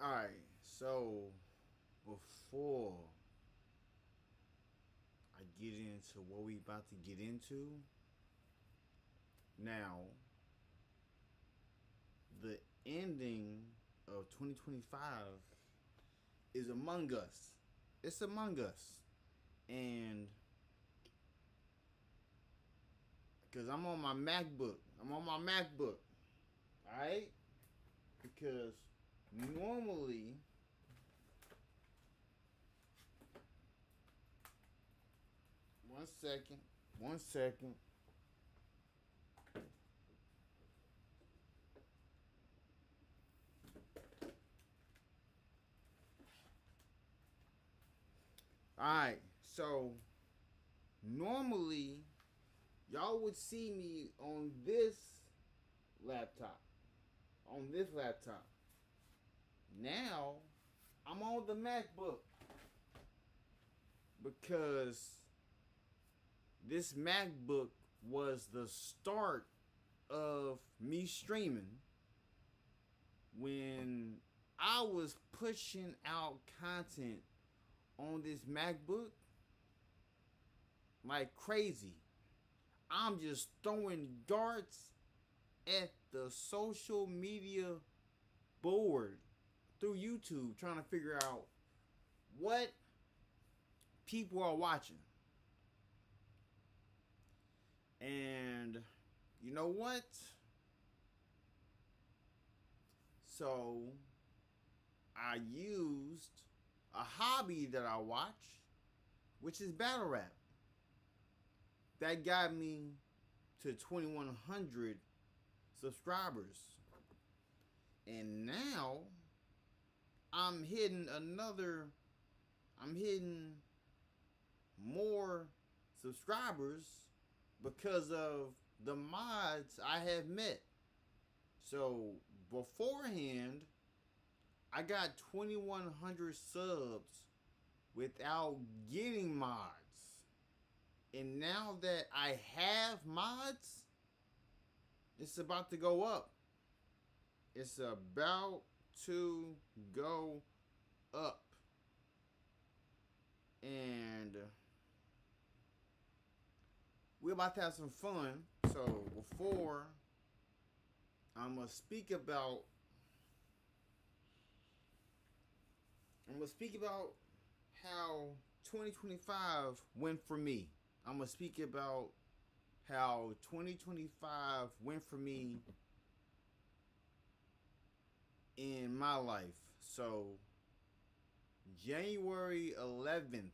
Alright, so before I get into what we about to get into, now the ending of 2025 is among us. It's among us. And because I'm on my MacBook. Alright? Because normally one second. Alright, so normally y'all would see me on this laptop. Now I'm on the MacBook because this MacBook was the start of me streaming when I was pushing out content on this MacBook like crazy. I'm just throwing darts at the social media board through YouTube trying to figure out what people are watching. And you know what? So I used a hobby that I watch, which is battle rap. That got me to 2,100 subscribers. And now I'm hitting more subscribers because of the mods I have met. So beforehand, I got 2,100 subs without getting mods. And now that I have mods, it's about to go up. It's about to go up. And we're about to have some fun. So before I'm gonna speak about how 2025 went for me. I'm gonna speak about how 2025 went for me in my life. So January 11th,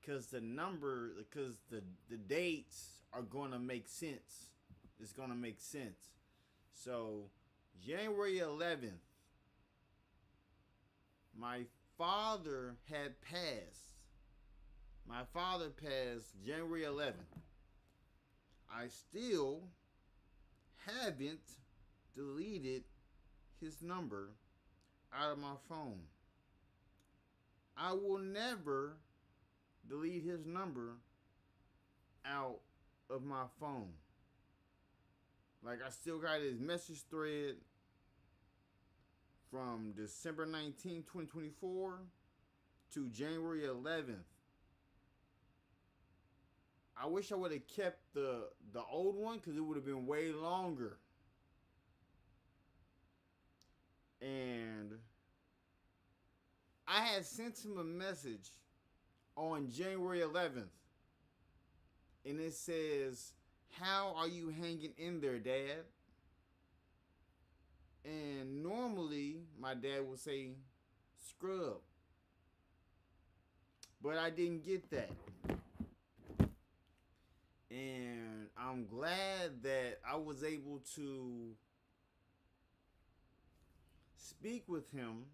because the dates are gonna make sense. It's gonna make sense. So January 11th, my father had passed. My father passed January 11th. I still haven't deleted his number out of my phone. I will never delete his number out of my phone. Like, I still got his message thread from December 19, 2024 to January 11th. I wish I would have kept the old one because it would have been way longer. And I had sent him a message on January 11th, and it says, "How are you hanging in there, Dad?" And normally my dad would say, "Scrub," but I didn't get that. And I'm glad that I was able to speak with him.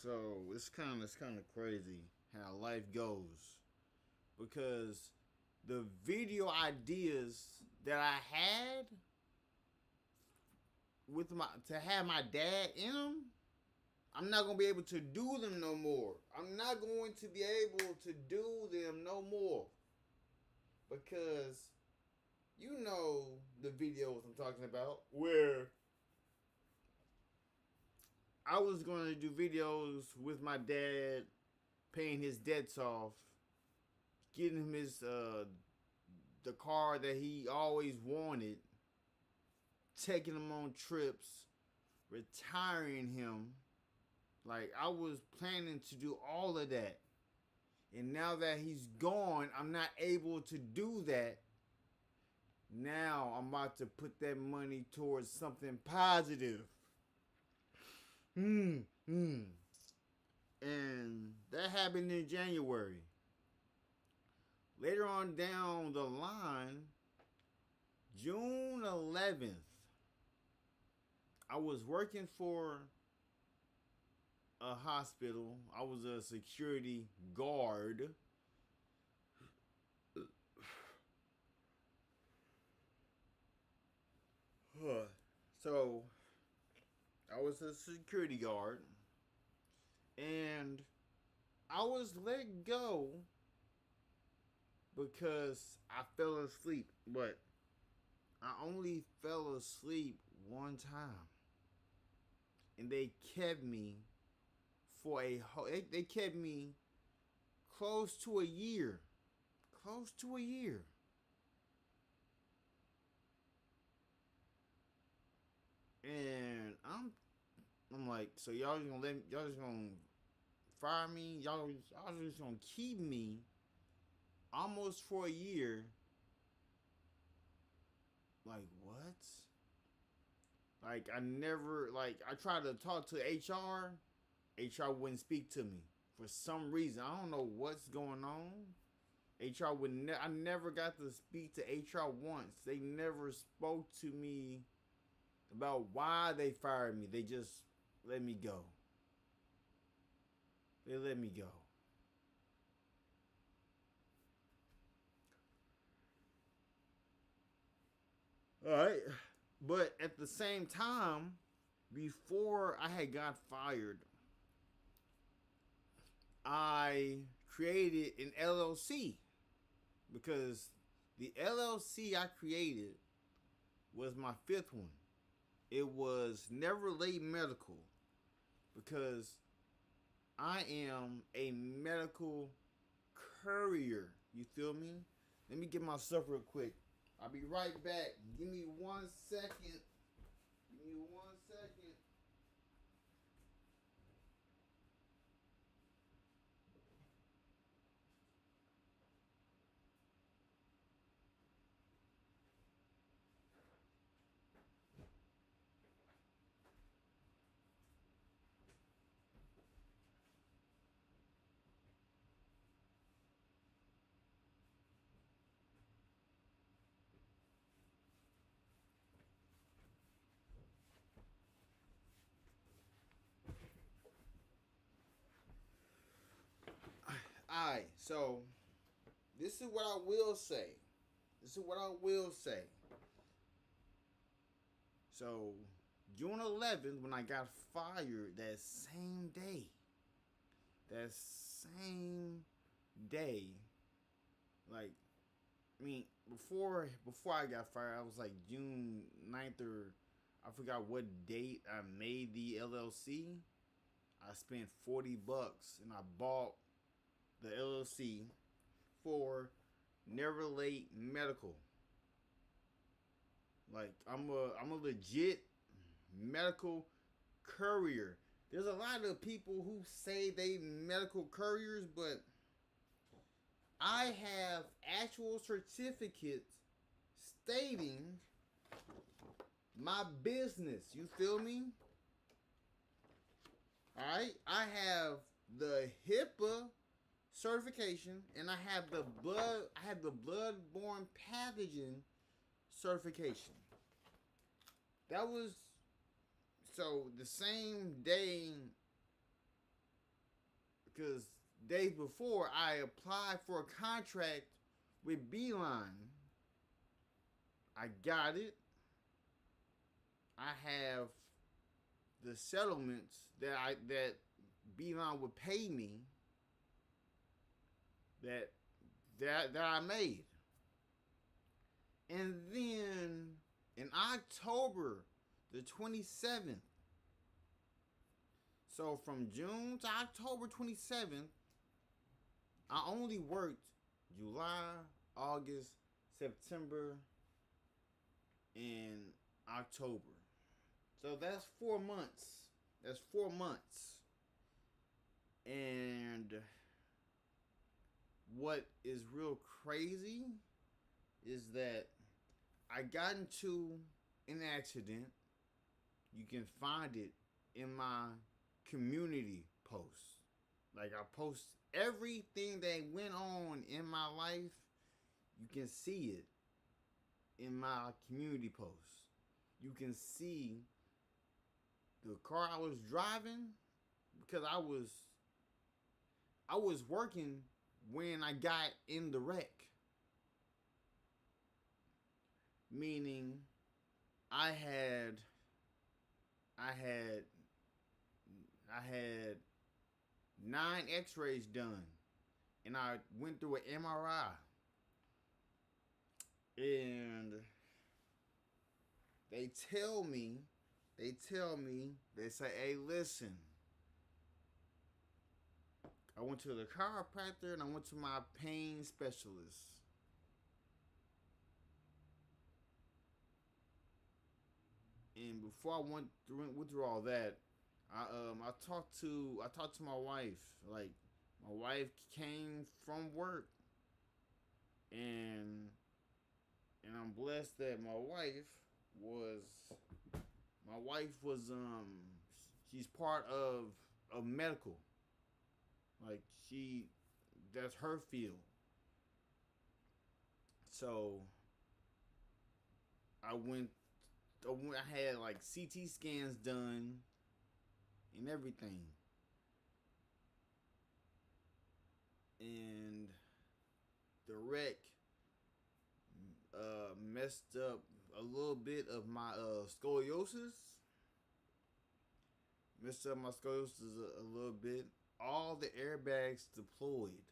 So it's kind of crazy how life goes, because the video ideas that I had with my to have my dad in them, I'm not gonna be able to do them no more. I'm not going to be able to do them no more, because you know the videos I'm talking about, where I was going to do videos with my dad paying his debts off, getting him his the car that he always wanted, taking him on trips, retiring him. Like, I was planning to do all of that. And now that he's gone, I'm not able to do that. Now I'm about to put that money towards something positive. And that happened in January. Later on down the line, June 11th, I was working for a hospital. I was a security guard. So I was a security guard, and I was let go because I fell asleep. But I only fell asleep one time, and they kept me for they kept me close to a year. Close to a year. And I'm like, so y'all just gonna fire me? Y'all just gonna keep me almost for a year? Like, what? Like, I tried to talk to HR. HR wouldn't speak to me for some reason. I don't know what's going on. HR I never got to speak to HR once. They never spoke to me about why they fired me. They just let me go. They let me go. All right. But at the same time, before I had got fired, I created an LLC, because the LLC I created was my fifth one. It was Never Late Medical, because I am a medical courier. You feel me? Let me get my stuff real quick. I'll be right back. Give me 1 second. Give me 1 second. Alright, so this is what I will say. This is what I will say. So, June 11th, when I got fired, that same day, like, I mean, before I got fired, I was like June 9th, or I forgot what date I made the LLC. I spent $40 and I bought the LLC for Never Late Medical. Like I'm a legit medical courier. There's a lot of people who say they medical couriers, but I have actual certificates stating my business. You feel me? Alright? I have the HIPAA certification and I have the bloodborne pathogen certification. That was so the same day, because days before I applied for a contract with Beeline. I got it. I have the settlements that Beeline would pay me that I made. And then in October the 27th, so from June to October 27th, I only worked July, August, September, and October. So that's 4 months. That's 4 months. And what is real crazy is that I got into an accident. You can find it in my community posts. Like I post everything that went on in my life. You can see it in my community posts. You can see the car I was driving, because I was working when I got in the wreck. Meaning I had 9 x-rays done and I went through an MRI. And they say, hey, listen, I went to the chiropractor and I went to my pain specialist. And before I went through all that, I talked to my wife. Like, my wife came from work, and I'm blessed that my wife was she's part of medical. Like, that's her field. So I had like CT scans done and everything. And the wreck messed up a little bit of my scoliosis. Messed up my scoliosis a little bit. All the airbags deployed.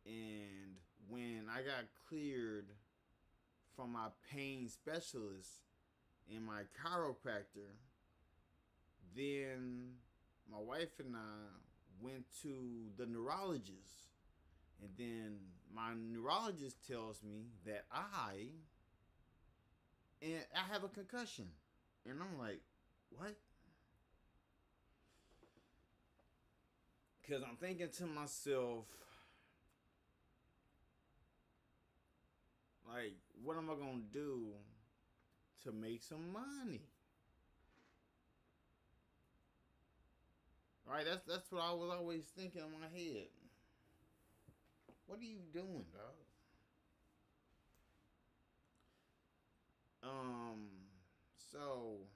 And when I got cleared from my pain specialist and my chiropractor, then my wife and I went to the neurologist. And then my neurologist tells me that I have a concussion. And I'm like, what? Because I'm thinking to myself, like, what am I going to do to make some money? Right? That's what I was always thinking in my head. What are you doing, dog? So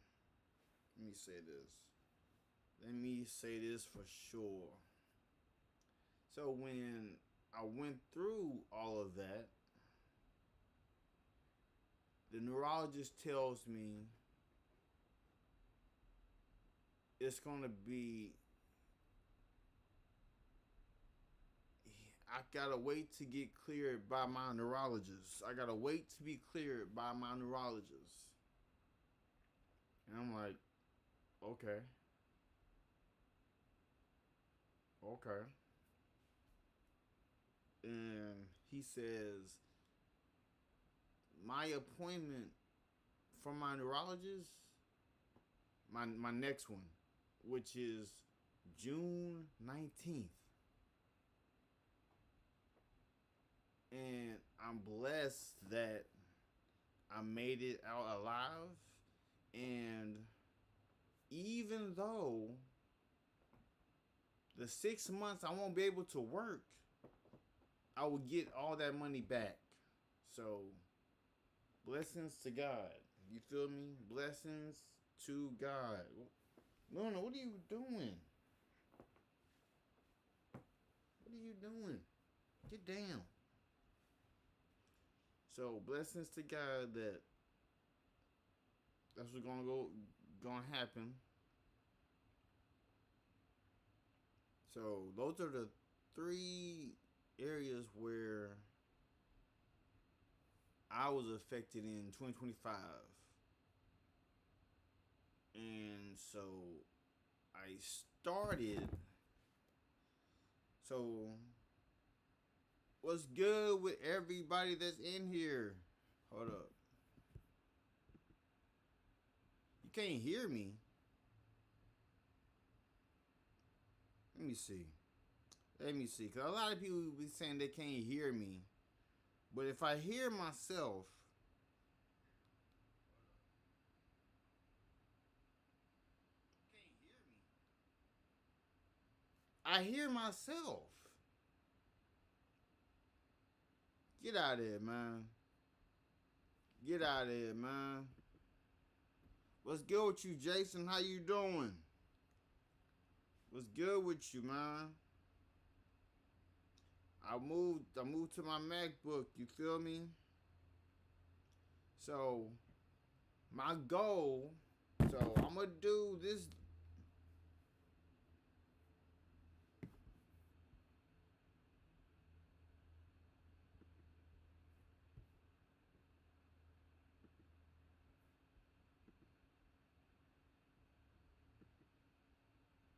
let me say this for sure. So when I went through all of that, the neurologist tells me it's going to be, I gotta wait to get cleared by my neurologist. I gotta wait to be cleared by my neurologist. And I'm like, okay, okay. And he says, my appointment for my neurologist, my next one, which is June 19th. And I'm blessed that I made it out alive. And even though the 6 months I won't be able to work, I will get all that money back. So, blessings to God. You feel me? Blessings to God. Luna, what are you doing? What are you doing? Get down. So, blessings to God that's what's gonna happen. So, those are the 3 areas where I was affected in 2025. And so I started. So what's good with everybody that's in here? Hold up. You can't hear me. Let me see. Because a lot of people be saying they can't hear me. But if I hear myself, I hear myself. Get out of here, man. Get out of here, man. What's good with you, Jason? How you doing? What's good with you, man? I moved to my MacBook, you feel me? So my goal, so I'm gonna do this.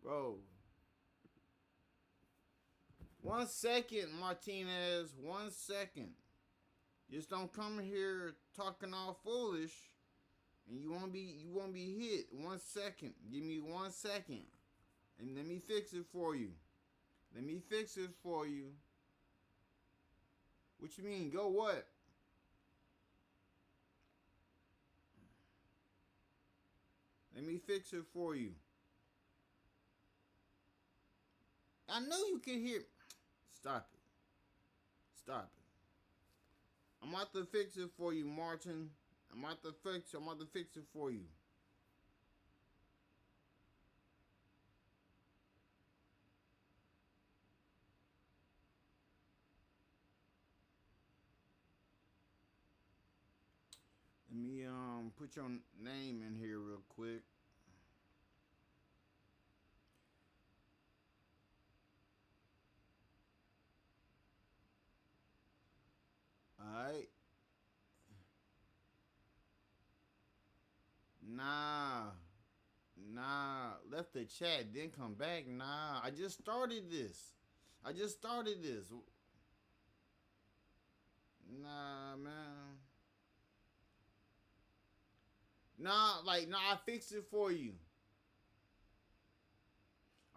Bro. 1 second, Martinez. 1 second. Just don't come here talking all foolish, and you won't be hit. 1 second. Give me 1 second, and let me fix it for you. Let me fix it for you. What you mean? Go what? Let me fix it for you. I know you can hear. Stop it. Stop it. I'm about to fix it for you, Martin. I'm about to fix it for you. Let me put your name in here real quick. Alright. Nah. Left the chat, then come back. Nah. I just started this. Nah, man. Nah, I fixed it for you.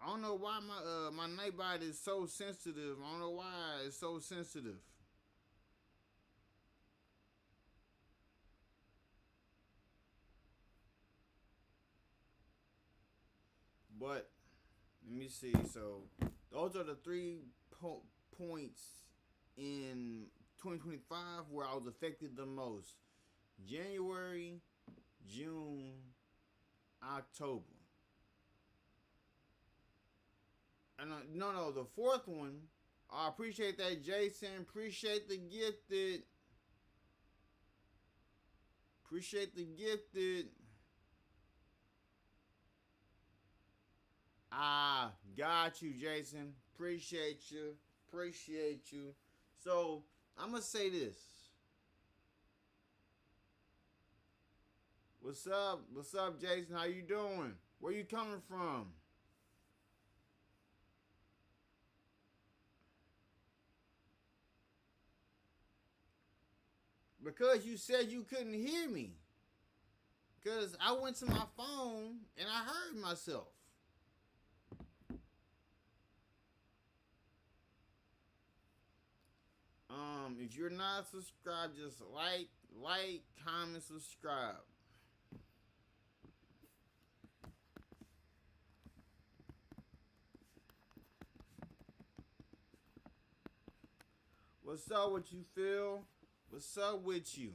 I don't know why my nightbot is so sensitive. I don't know why it's so sensitive. But let me see. So those are the 3 points in 2025 where I was affected the most: January, June, October. And no, the 4th one. I appreciate that, Jason. Appreciate the gifted. Got you, Jason. Appreciate you. Appreciate you. So I'm gonna say this. What's up? What's up, Jason? How you doing? Where you coming from? Because you said you couldn't hear me. Because I went to my phone and I heard myself. If you're not subscribed, just like, comment, subscribe. What's up with you, Phil? What's up with you?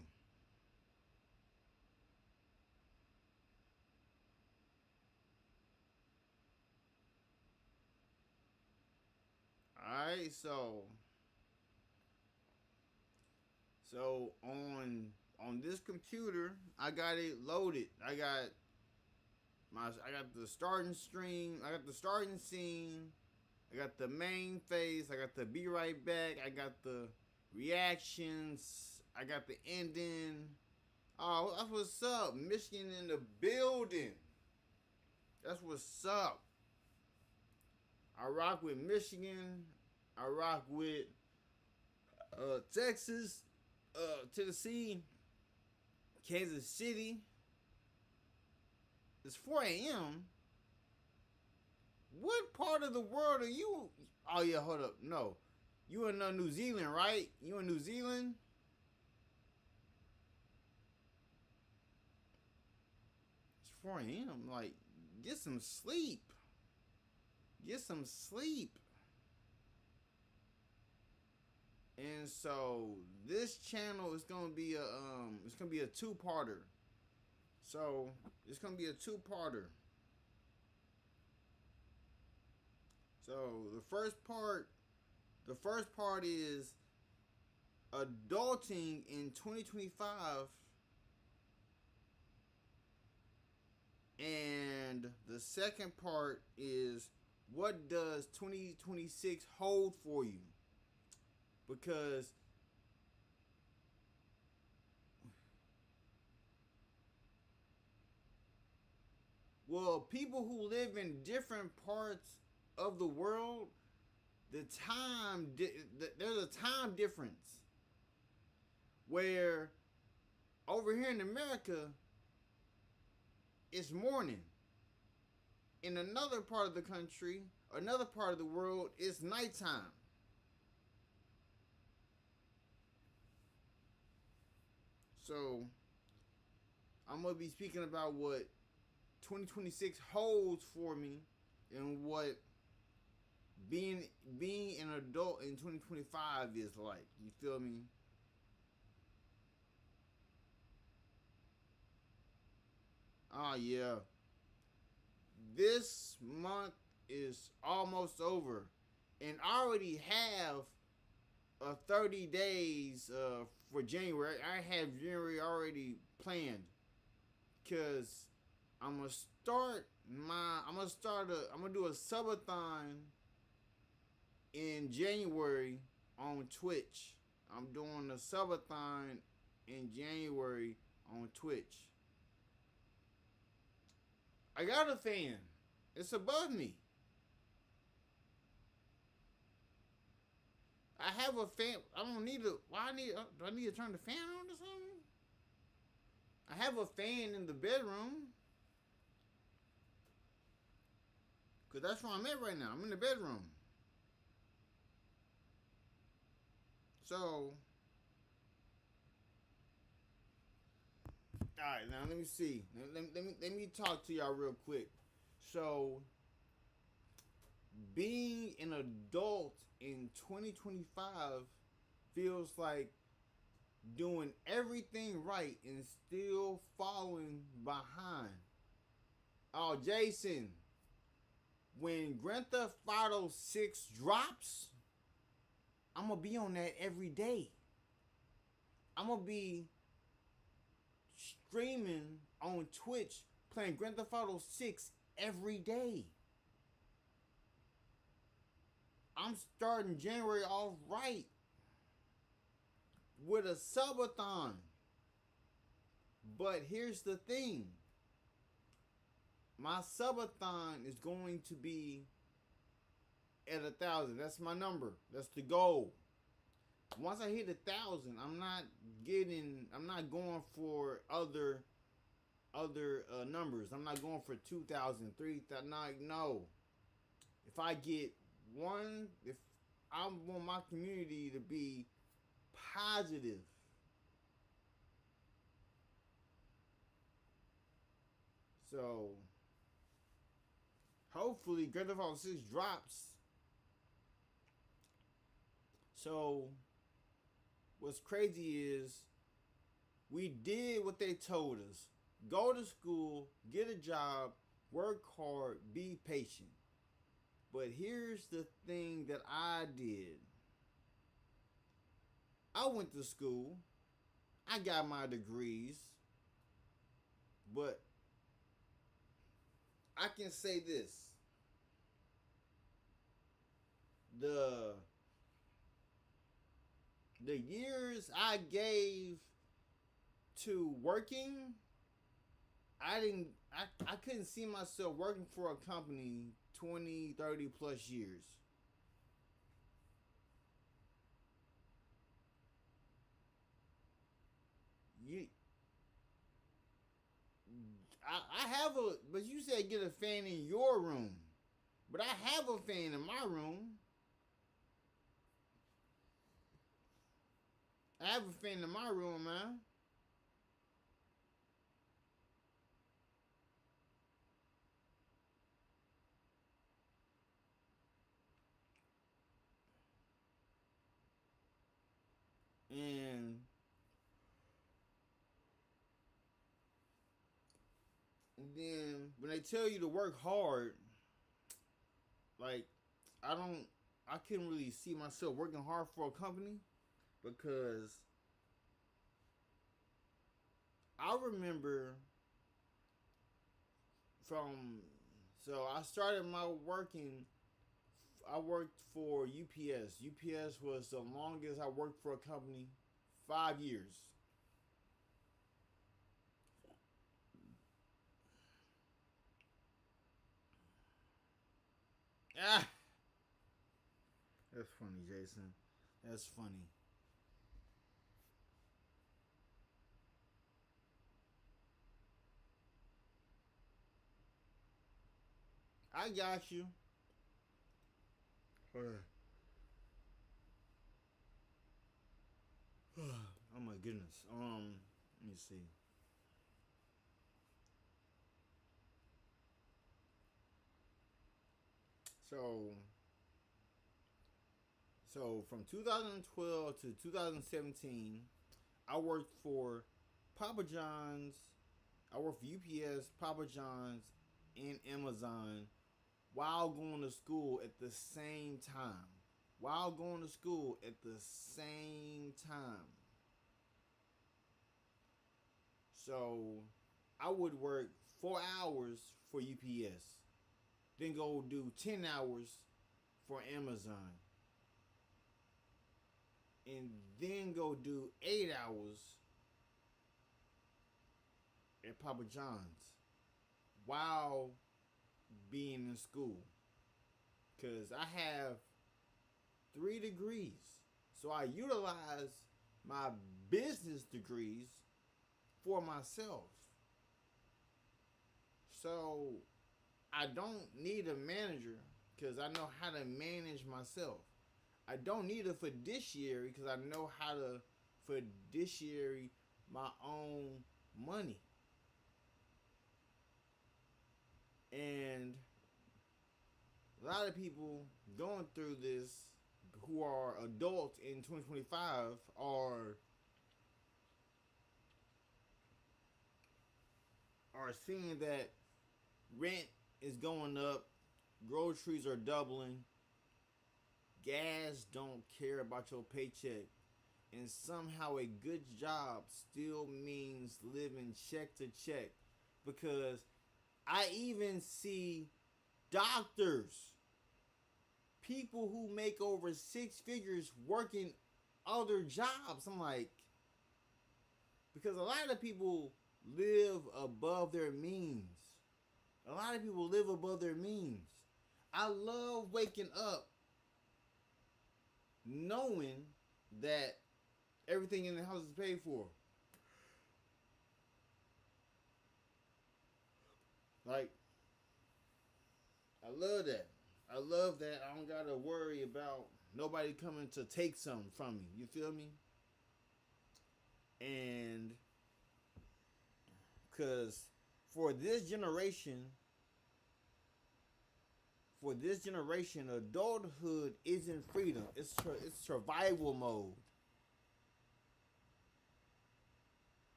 Alright, so on this computer, I got it loaded. I got the starting stream, I got the starting scene, I got the main phase, I got the be right back, I got the reactions, I got the ending. Oh, that's what's up. Michigan in the building. That's what's up. I rock with Michigan. I rock with Texas, Tennessee, Kansas City. It's 4 a.m. What part of the world are you? Oh yeah, hold up. No, you in New Zealand, right? You in New Zealand? It's 4 a.m. Like, get some sleep. Get some sleep. And so this channel is gonna be a two-parter. So it's gonna be a two-parter. So the first part is adulting in 2025, and the second part is what does 2026 hold for you? Because people who live in different parts of the world, there's a time difference where over here in America it's morning. In another part of the country, another part of the world, it's nighttime. So I'm gonna be speaking about what 2026 holds for me and what being an adult in 2025 is like. You feel me? Oh yeah. This month is almost over, and I already have 30 days for January. I have January already planned, cause I'm gonna do a subathon in January on Twitch. I'm doing a subathon in January on Twitch. I got a fan. It's above me. I have a fan. I don't need a. Why I need? Do I need to turn the fan on or something? I have a fan in the bedroom. Cause that's where I'm at right now. I'm in the bedroom. So, all right, now let me see. Let me talk to y'all real quick. So, being an adult in 2025 feels like doing everything right and still falling behind. Oh, Jason, when Grand Theft Auto 6 drops, I'm going to be on that every day. I'm going to be streaming on Twitch playing Grand Theft Auto 6 every day. I'm starting January off right with a subathon. But here's the thing. My subathon is going to be at 1,000. That's my number. That's the goal. Once I hit 1,000, I'm not going for other numbers. I'm not going for 2,000, 3,000. No. If I get one, if I want my community to be positive, so hopefully Grand Theft Auto 6 drops. So what's crazy is we did what they told us. Go to school, get a job, work hard, be patient. But here's the thing that I did. I went to school. I got my degrees. But I can say this. The years I gave to working, I couldn't see myself working for a company 20, 30 plus years. You I have a, but you said get a fan in your room. But I have a fan in my room. I have a fan in my room, man. And then when they tell you to work hard, like I don't, I couldn't really see myself working hard for a company because I remember from, so I started my working. I worked for UPS. UPS was the longest I worked for a company, 5 years. Ah, that's funny, Jason. That's funny. I got you. Oh my goodness. Let me see. So, so from 2012 to 2017, I worked for Papa John's. I worked for UPS, Papa John's, and Amazon while going to school at the same time. While going to school at the same time. So I would work 4 hours for UPS, then go do 10 hours for Amazon, and then go do 8 hours at Papa John's while being in school. Because I have 3 degrees. So I utilize my business degrees for myself. So I don't need a manager because I know how to manage myself. I don't need a fiduciary because I know how to fiduciary my own money. And a lot of people going through this who are adults in 2025 are seeing that rent is going up, groceries are doubling, gas don't care about your paycheck, and somehow a good job still means living check to check. Because I even see doctors, people who make over six figures working other jobs. I'm like, because a lot of people live above their means. A lot of people live above their means. I love waking up knowing that everything in the house is paid for. Like, I love that. I love that I don't gotta worry about nobody coming to take something from me. You feel me? And because for this generation, adulthood isn't freedom. It's survival mode.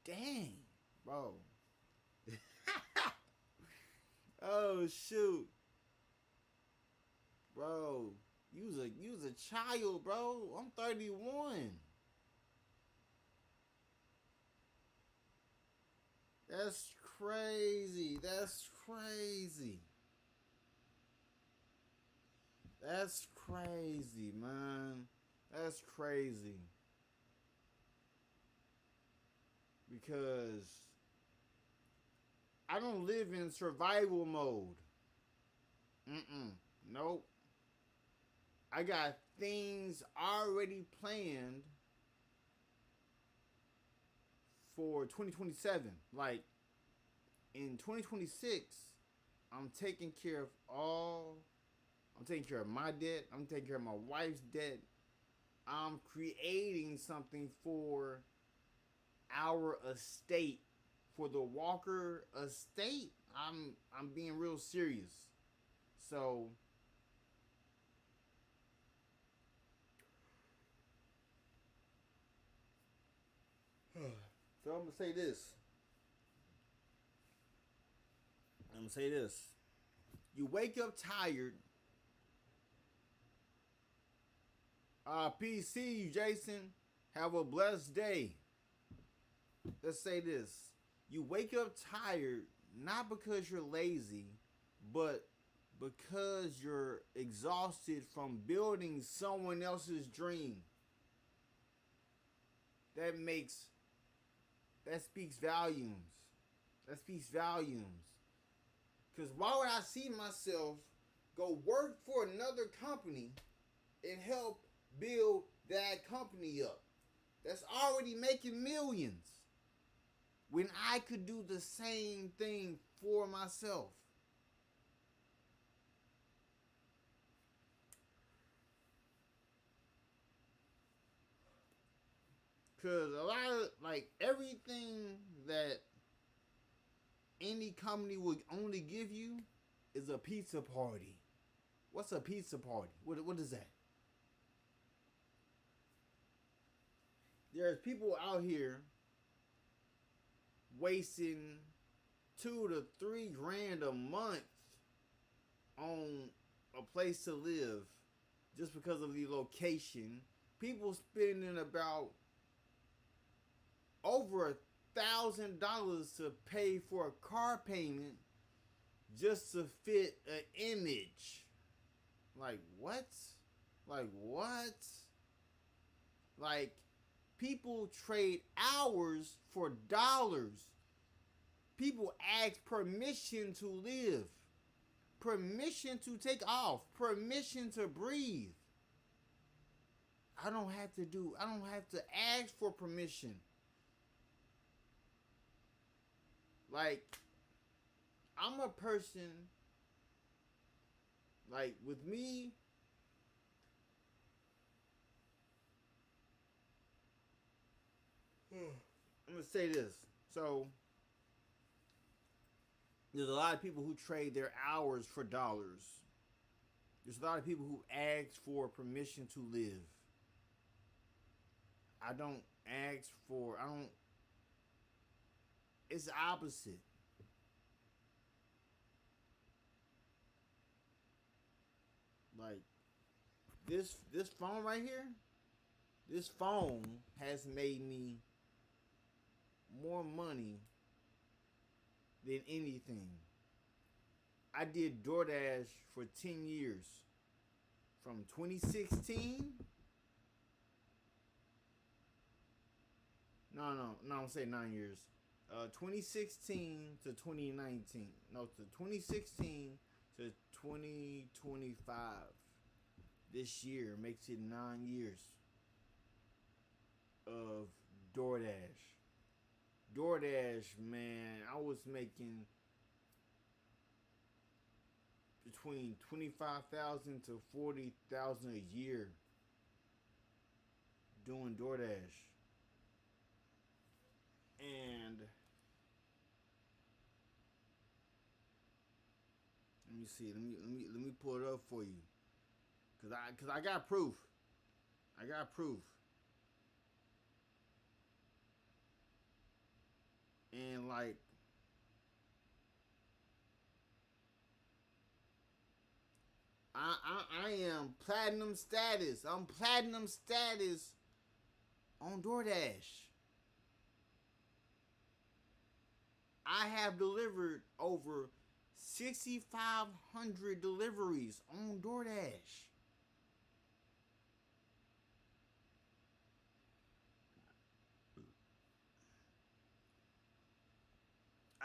Dang, bro. Oh shoot, bro. You was a child, bro. I'm 31. That's crazy. That's crazy. That's crazy, man. That's crazy. Because I don't live in survival mode. Nope. I got things already planned for 2027. Like in 2026, I'm taking care of I'm taking care of my debt. I'm taking care of my wife's debt. I'm creating something for our estate, for the Walker estate. I'm being real serious. So I'm gonna say this. You wake up tired. PC, Jason. Have a blessed day. Let's say this. You wake up tired not because you're lazy, but because you're exhausted from building someone else's dream. That speaks volumes. That speaks volumes. Because why would I see myself go work for another company and help build that company up that's already making millions when I could do the same thing for myself? Because a lot of, like, everything that any company would only give you is a pizza party. What's a pizza party? What is that? There's people out here wasting 2 to 3 grand a month on a place to live just because of the location. People spending about over $1,000 to pay for a car payment just to fit an image. Like what? Like what? Like, people trade hours for dollars. People ask permission to live, permission to take off, permission to breathe. I don't have to ask for permission. Like, I'm a person, like, with me, I'm going to say this. So, there's a lot of people who trade their hours for dollars. There's a lot of people who ask for permission to live. I don't it's the opposite. Like, this phone right here, this phone has made me more money than anything. I did DoorDash for 10 years. From 2016. I'm saying 9 years. 2016 to 2019. No, to 2016 to 2025. This year makes it 9 years of DoorDash. DoorDash, man, I was making between 25,000 to 40,000 a year doing DoorDash. And let me see. Let me pull it up for you. Cause I got proof. I got proof. And like I am platinum status. I'm platinum status on DoorDash. I have delivered over 6,500 deliveries on DoorDash.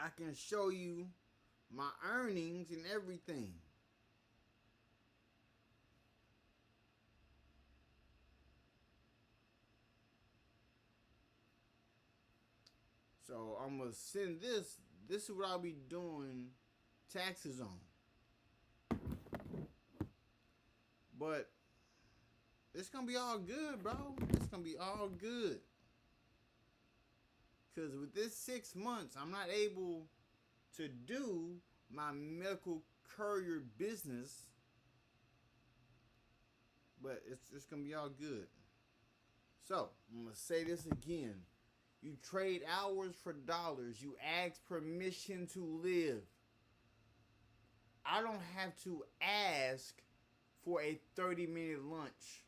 I can show you my earnings and everything. So I'm gonna send this. This is what I'll be doing taxes on. But it's gonna be all good, bro. It's gonna be all good. Cause with this 6 months, I'm not able to do my medical courier business. But it's gonna be all good. So I'm gonna say this again. You trade hours for dollars. You ask permission to live. I don't have to ask for a 30-minute lunch.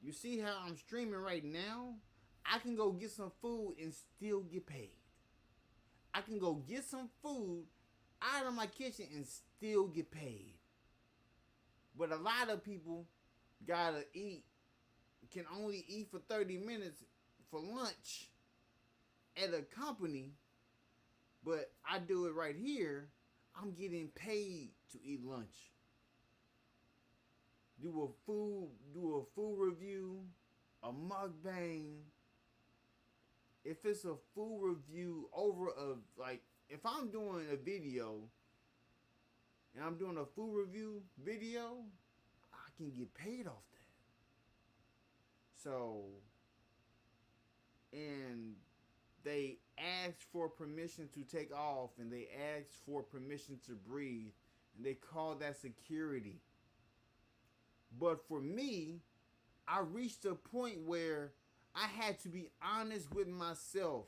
You see how I'm streaming right now? I can go get some food and still get paid. I can go get some food out of my kitchen and still get paid. But a lot of people gotta eat, can only eat for 30 minutes for lunch at a company, but I do it right here. I'm getting paid to eat lunch. Do a food review, a mukbang. If it's a food review over like, if I'm doing a video and I'm doing a food review video, I can get paid off that. So, and they ask for permission to take off, and they ask for permission to breathe, and they call that security. But for me, I reached a point where I had to be honest with myself.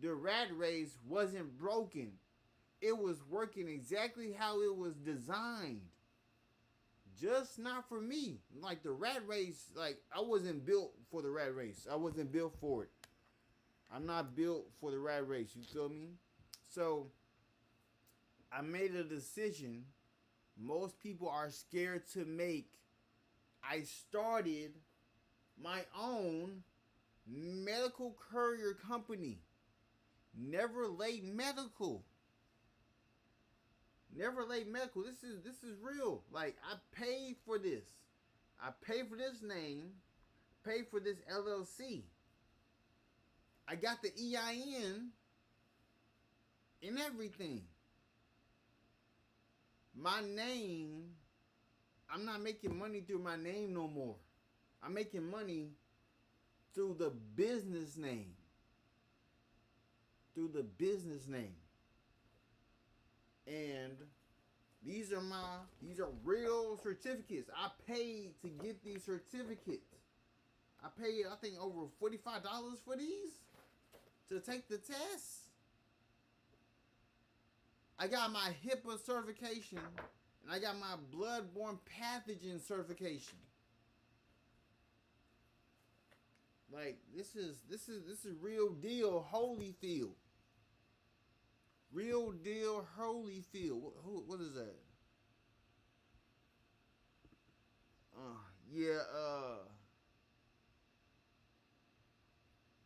The rat race wasn't broken. It was working exactly how it was designed. Just not for me. Like the rat race, like I wasn't built for the rat race. I wasn't built for it. I'm not built for the rat race. You feel me? So I made a decision most people are scared to make. I started my own medical courier company. Never Late Medical. Never Late Medical. This is real. Like I paid for this. I paid for this name. Paid for this LLC. I got the EIN and everything. My name, I'm not making money through my name no more. I'm making money through the business name. Through the business name. And these are real certificates. I paid to get these certificates. I paid, I think, over $45 for these to take the test. I got my HIPAA certification and I got my bloodborne pathogen certification. Like this is real deal, Holyfield. Real deal Holyfield. What is that? Yeah,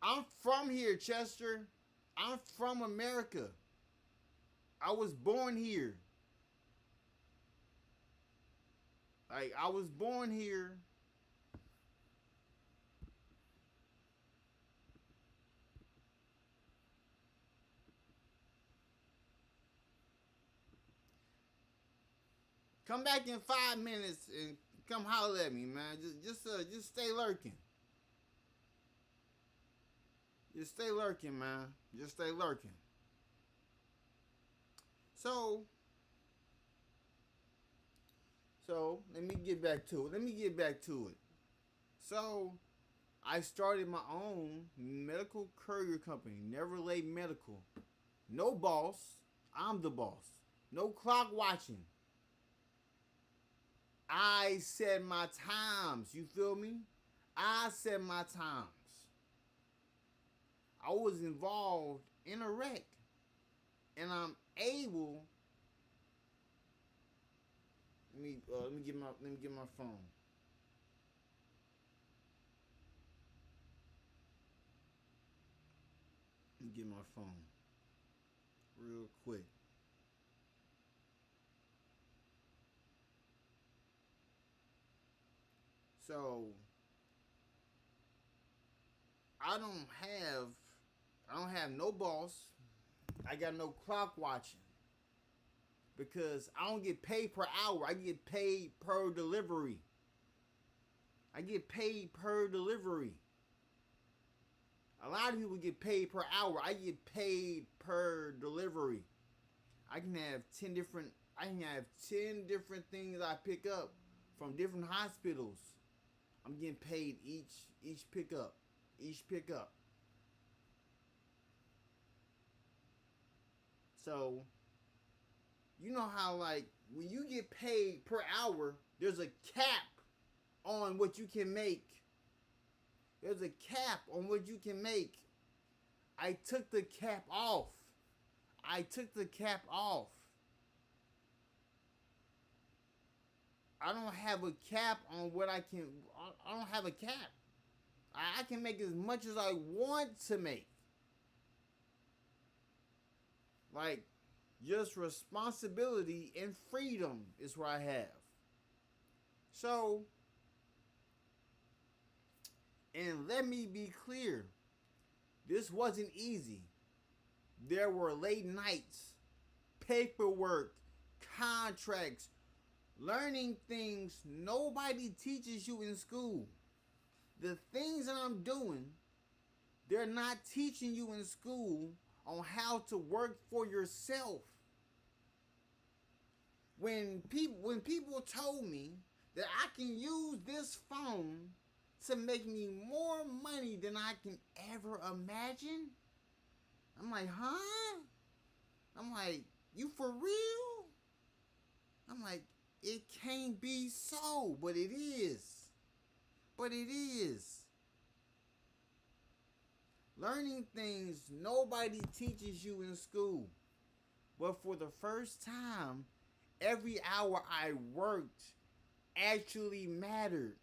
I'm from here, Chester. I'm from America. I was born here. Like, I was born here. Come back in 5 minutes and come holler at me, man. Just stay lurking. Just stay lurking, man. Just stay lurking. So, let me get back to it. So, I started my own medical courier company, Never Late Medical. No boss. I'm the boss. No clock watching. I set my times. You feel me? I set my times. I was involved in a wreck, and I'm able. Let me get my phone. Let me get my phone real quick. So I don't have no boss. I got no clock watching because I don't get paid per hour. I get paid per delivery. I get paid per delivery. A lot of people get paid per hour. I get paid per delivery. I can have 10 different things I pick up from different hospitals. I'm getting paid each pickup. Each pickup. So, you know how, like, when you get paid per hour, there's a cap on what you can make. There's a cap on what you can make. I took the cap off. I don't have a cap on what I can. I don't have a cap. I can make as much as I want to make. Like, just responsibility and freedom is what I have. So, and let me be clear, this wasn't easy. There were late nights, paperwork, contracts, learning things nobody teaches you in school. The things that I'm doing, they're not teaching you in school on how to work for yourself. When people told me that I can use this phone to make me more money than I can ever imagine, I'm like, huh? I'm like, you for real? I'm like, it can't be so, but it is. But it is. Learning things nobody teaches you in school. But for the first time, every hour I worked actually mattered.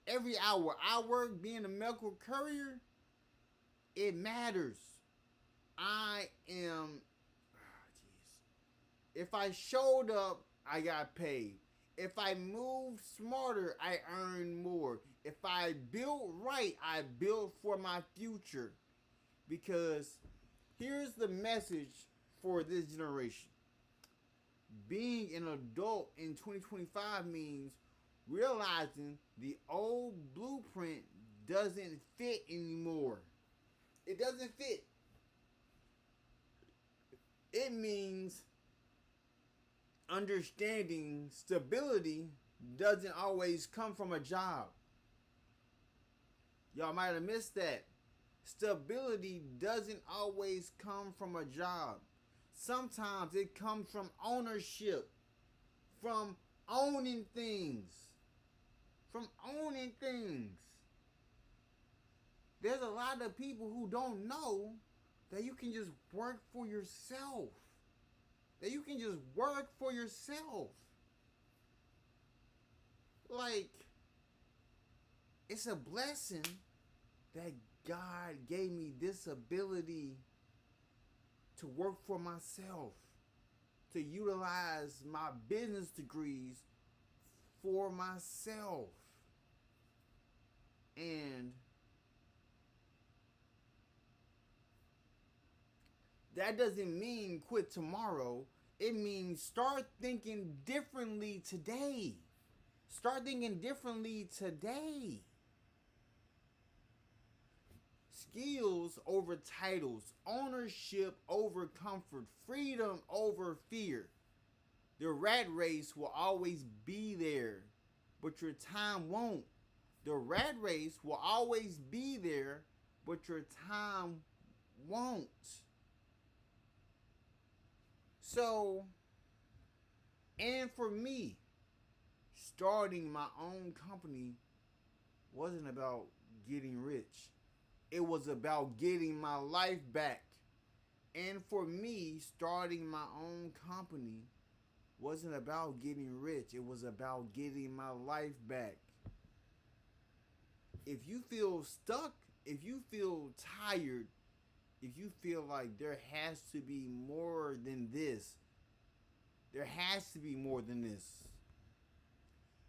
Every hour I worked being a medical courier, it matters. I am, if I showed up, I got paid. If I moved smarter, I earned more. If I built right, I built for my future. Because here's the message for this generation. Being an adult in 2025 means realizing the old blueprint doesn't fit anymore. It doesn't fit. It means understanding stability doesn't always come from a job. Y'all might have missed that. Stability doesn't always come from a job. Sometimes it comes from ownership, from owning things. There's a lot of people who don't know that you can just work for yourself. that you can just work for yourself. Like, it's a blessing that God gave me this ability to work for myself, to utilize my business degrees for myself. And that doesn't mean quit tomorrow. It means start thinking differently today. Start thinking differently today. Skills over titles, ownership over comfort, freedom over fear. The rat race will always be there, but your time won't. The rat race will always be there, but your time won't. So, and for me, starting my own company wasn't about getting rich. It was about getting my life back. And for me, starting my own company wasn't about getting rich. It was about getting my life back. If you feel stuck, if you feel tired, if you feel like there has to be more than this, there has to be more than this.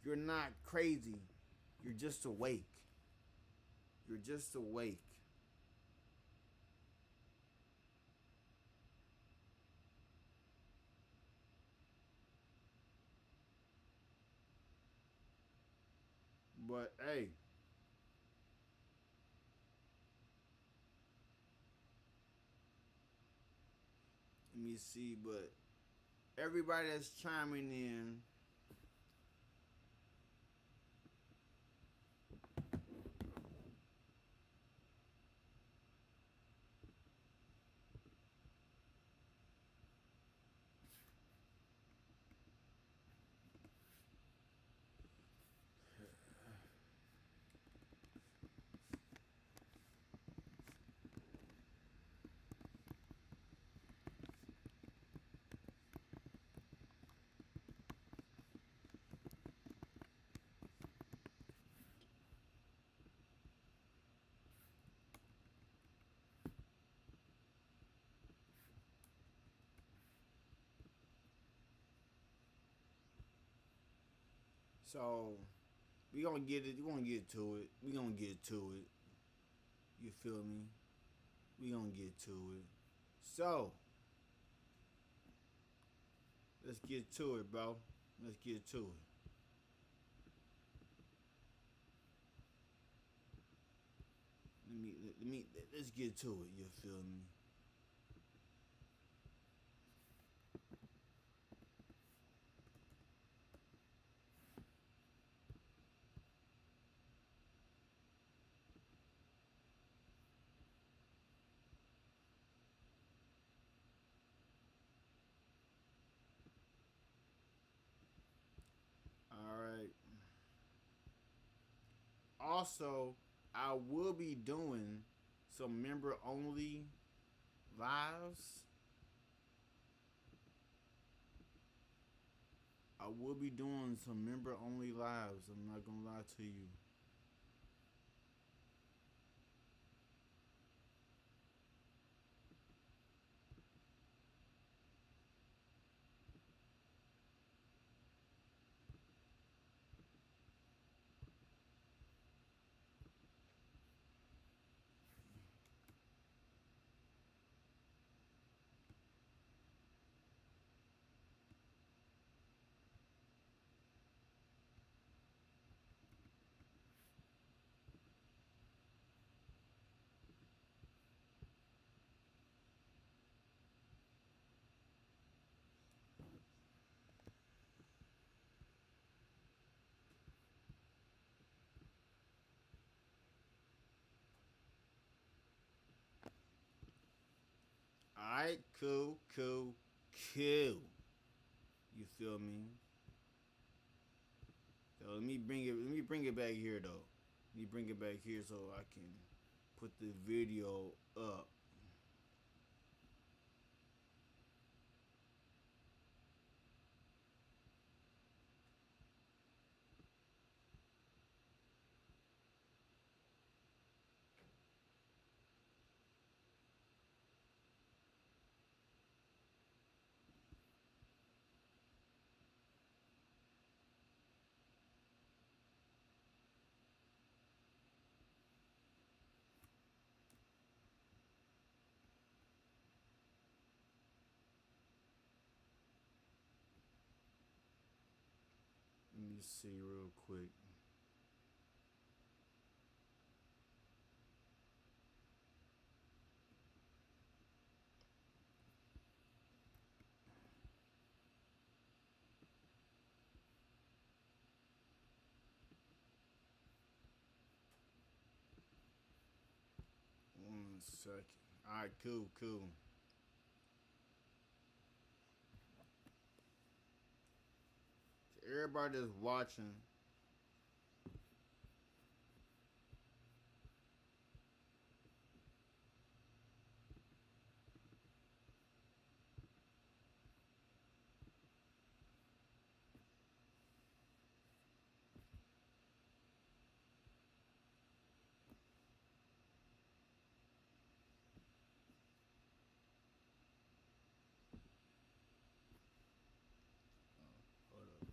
You're not crazy. You're just awake. You're just awake. But hey, let me see. But everybody that's chiming in, so we gonna get it. We gonna get to it. We gonna get to it. You feel me? We gonna get to it. So let's get to it, bro. Let's get to it. Let's get to it. You feel me? All right. Also, I will be doing some member only lives. I will be doing some member only lives. I'm not gonna lie to you. All right, cool, cool, cool. You feel me? So let me bring it. Let me bring it back here though. Let me bring it back here so I can put the video up. me see real quick. One second. All right, cool, cool. Everybody that's watching, hold up.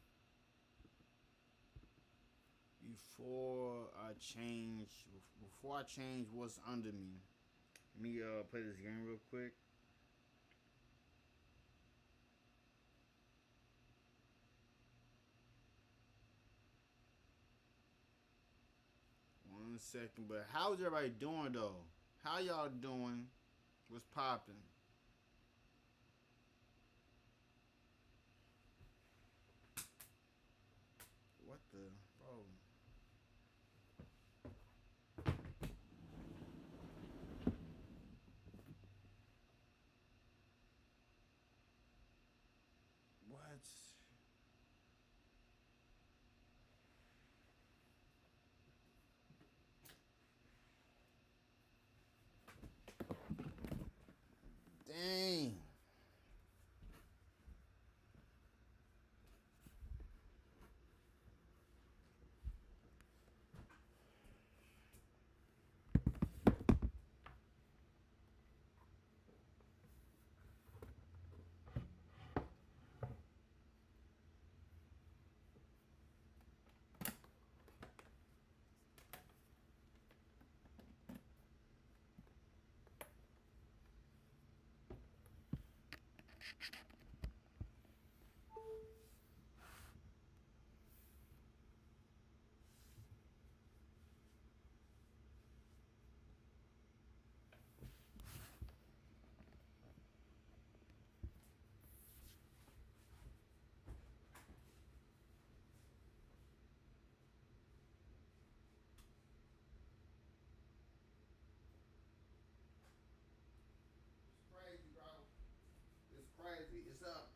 Before I change what's under me, let me play this game real quick. One second, but how's everybody doing though? How y'all doing? What's popping? What the bro? What? Dang. It's crazy, bro. It's crazy. It's up.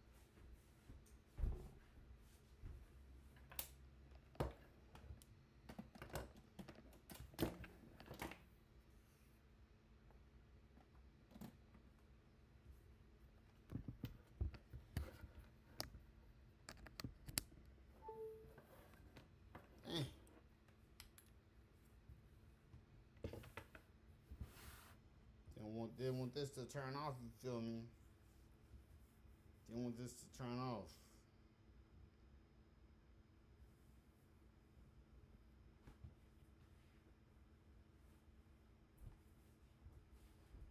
Eh. They want this to turn off. You feel me? They want this to turn off.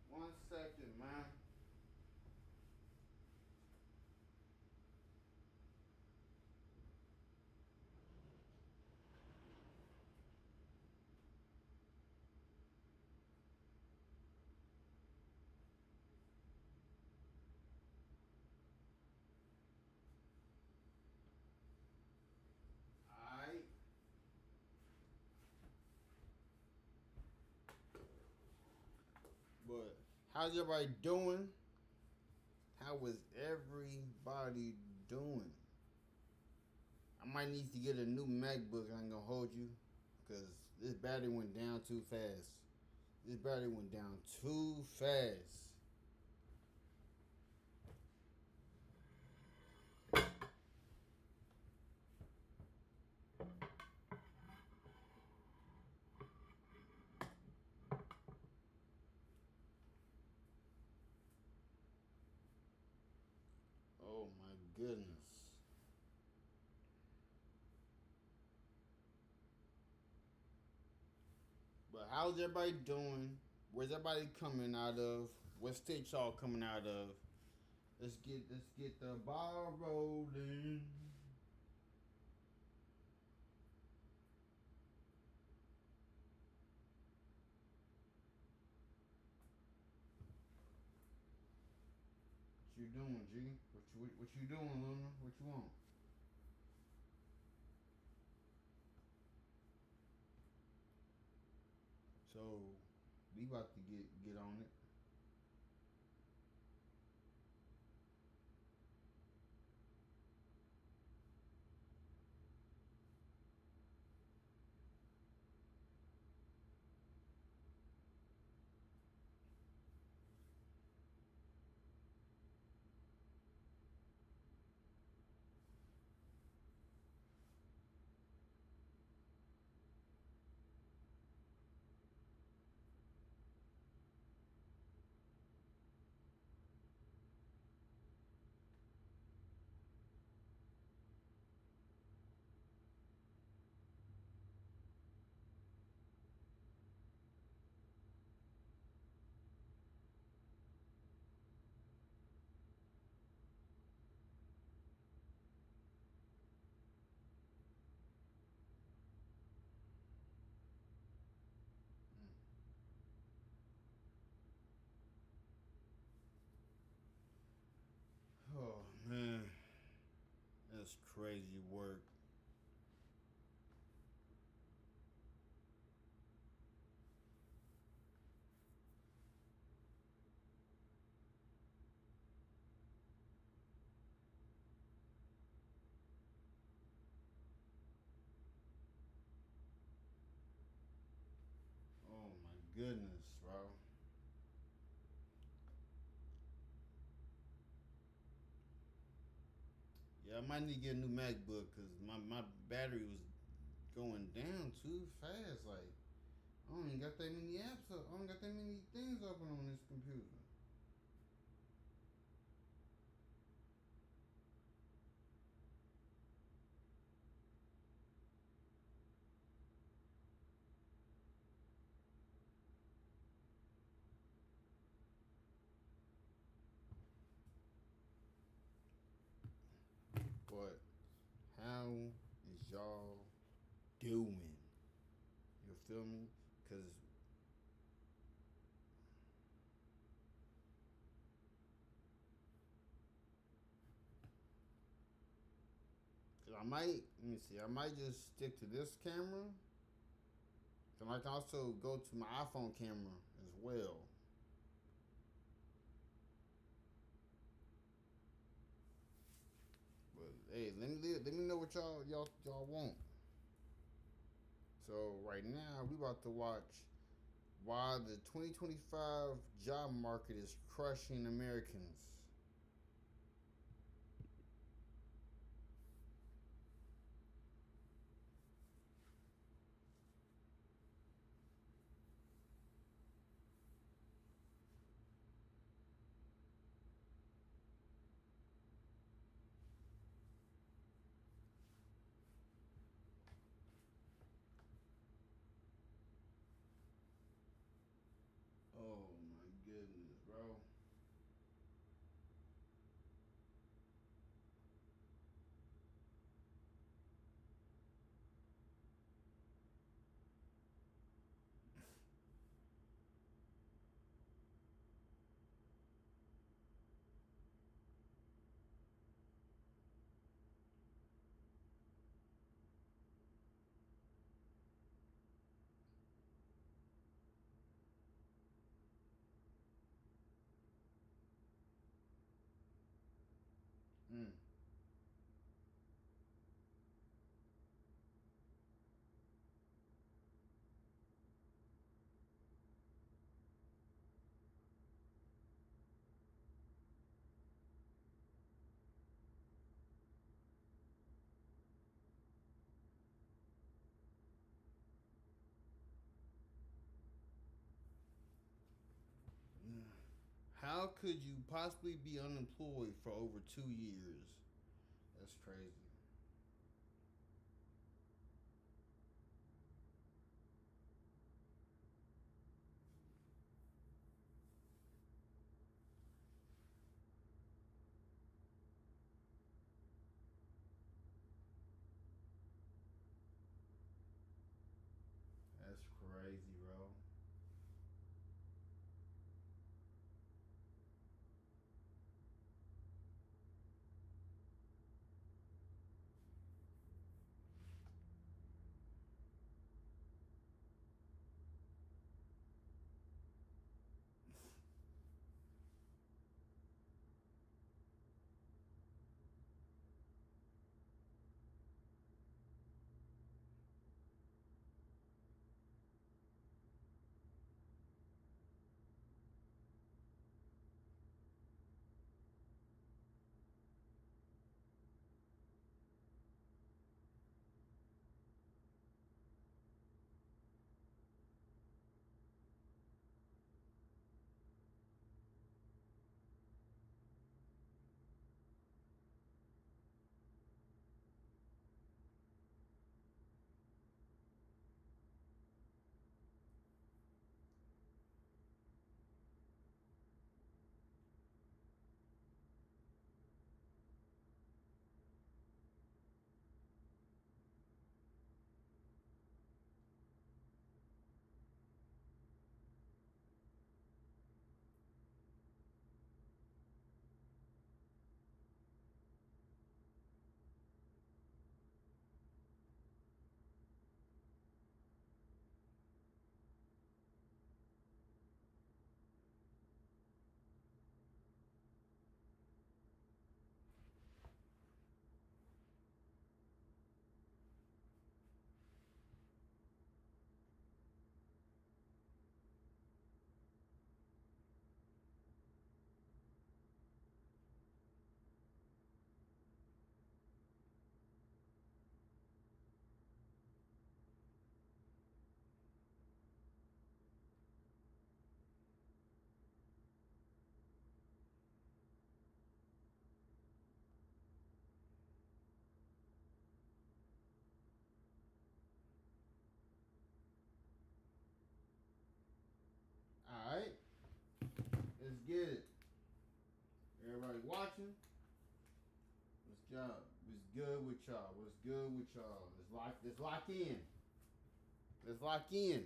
One second, man. Alright. But how's everybody doing? How is everybody doing? I might need to get a new MacBook. I ain't gonna hold you, because this battery went down too fast. This battery went down too fast. Oh my goodness. But how's everybody doing? Where's everybody coming out of? What state y'all coming out of? Let's get the ball rolling. you doing, G? What you doing, Luna? What you want? So we about to get on it. Oh man, that's crazy work. Oh my goodness, bro. Yeah, I might need to get a new MacBook because my battery was going down too fast. Like I don't even got that many apps up. I don't got that many things open on this computer. But how is y'all doing? You feel me? Cause I might let me see. I might just stick to this camera. Then I can also go to my iPhone camera as well. But hey, let me know what y'all want. So right now we about to watch why the 2025 job market is crushing Americans. Oh my goodness, bro. Mm. How could you possibly be unemployed for over 2 years? That's crazy. That's crazy, bro. get it. Everybody watching? What's job? What's good with y'all? What's good with y'all? Let's lock in. Let's lock in.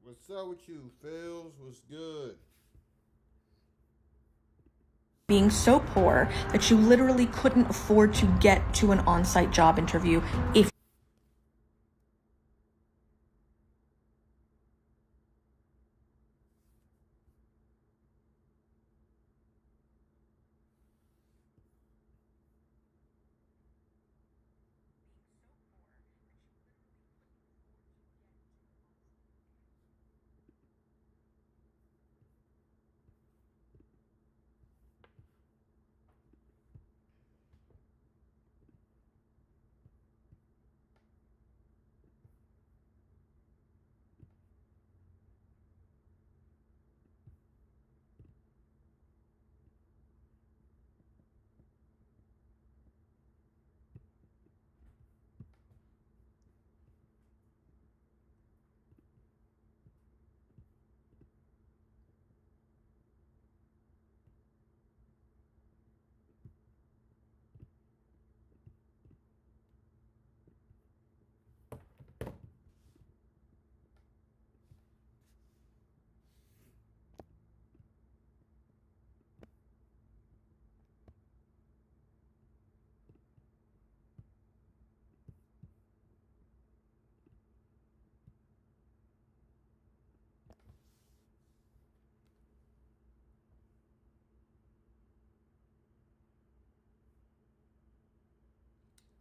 What's up with you, Phils? What's good? Being so poor that you literally couldn't afford to get to an on-site job interview if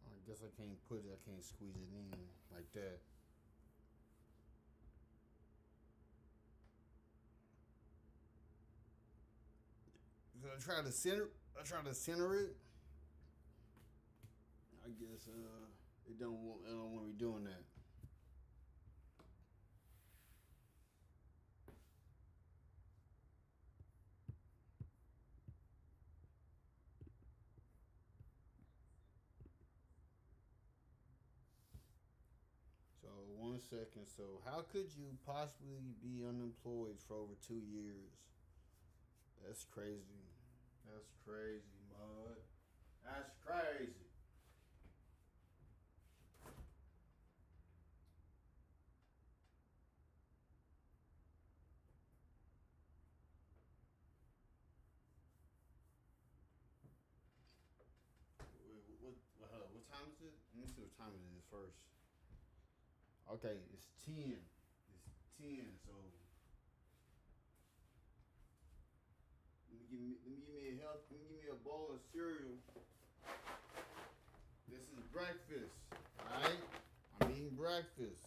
I guess I can't put it. I can't squeeze it in like that. So I try to center. I try to center it. I guess it don't want. I don't want to be doing that. So 1 second. So how could you possibly be unemployed for over 2 years? That's crazy. That's crazy, mud. That's crazy. What time is it? Let me see what time it is first. Okay, it's 10. It's 10. So let me give me a bowl of cereal. This is breakfast. Alright? I'm eating breakfast.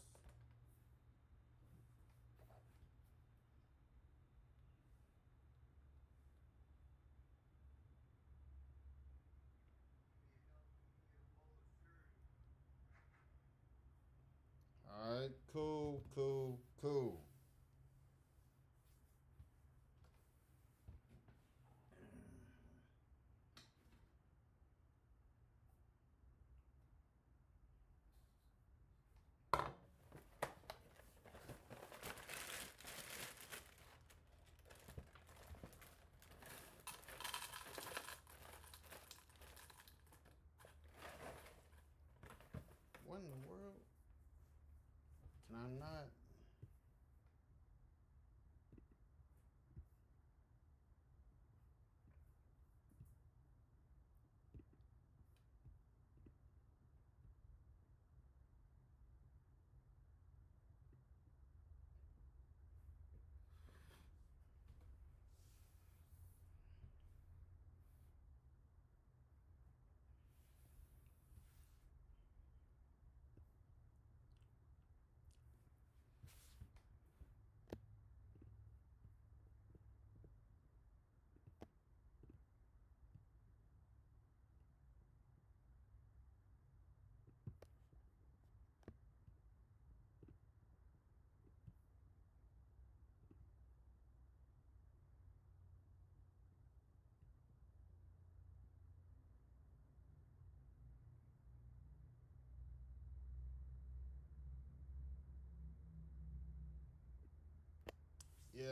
Alright, cool, cool, cool. What in the world? Can I not? Yeah,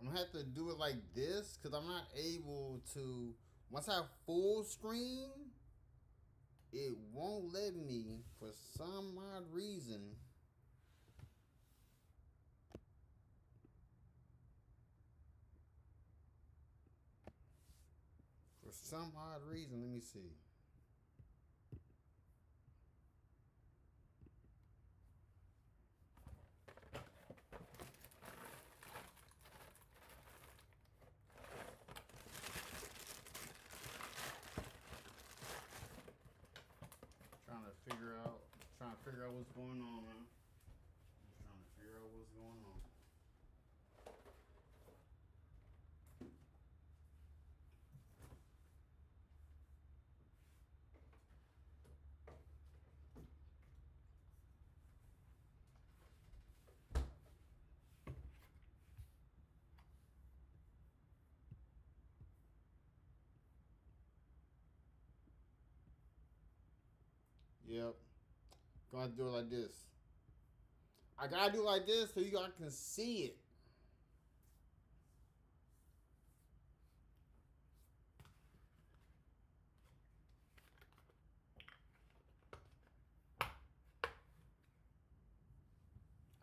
I'm gonna have to do it like this because I'm not able to. Once I have full screen, it won't let me for some odd reason. For some odd reason, let me see. Trying to figure out what's going on, man. Trying to figure out what's going on. Yep. Gonna do it like this. I gotta do it like this so you guys can see it.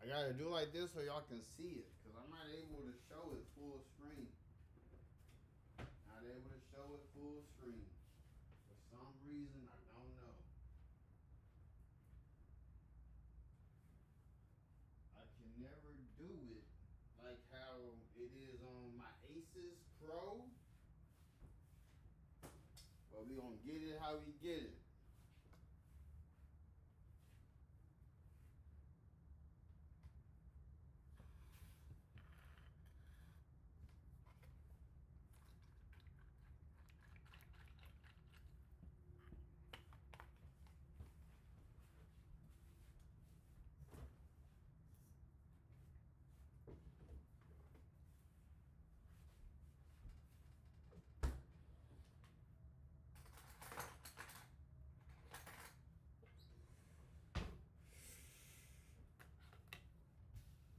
I gotta do it like this so y'all can see it. Because I'm not able to show it full screen. Not able to show it full screen. For some reason, I don't know. I can never do it like how it is on my Asus Pro. But we gonna get it how we get it.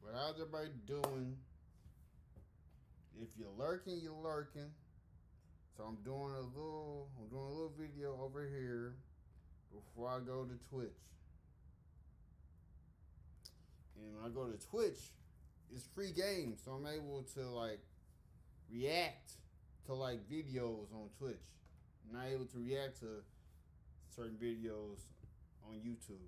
But how's everybody doing? If you're lurking, you're lurking. So I'm doing a little video over here before I go to Twitch. And when I go to Twitch, it's free game, so I'm able to like react to like videos on Twitch. I'm not able to react to certain videos on YouTube.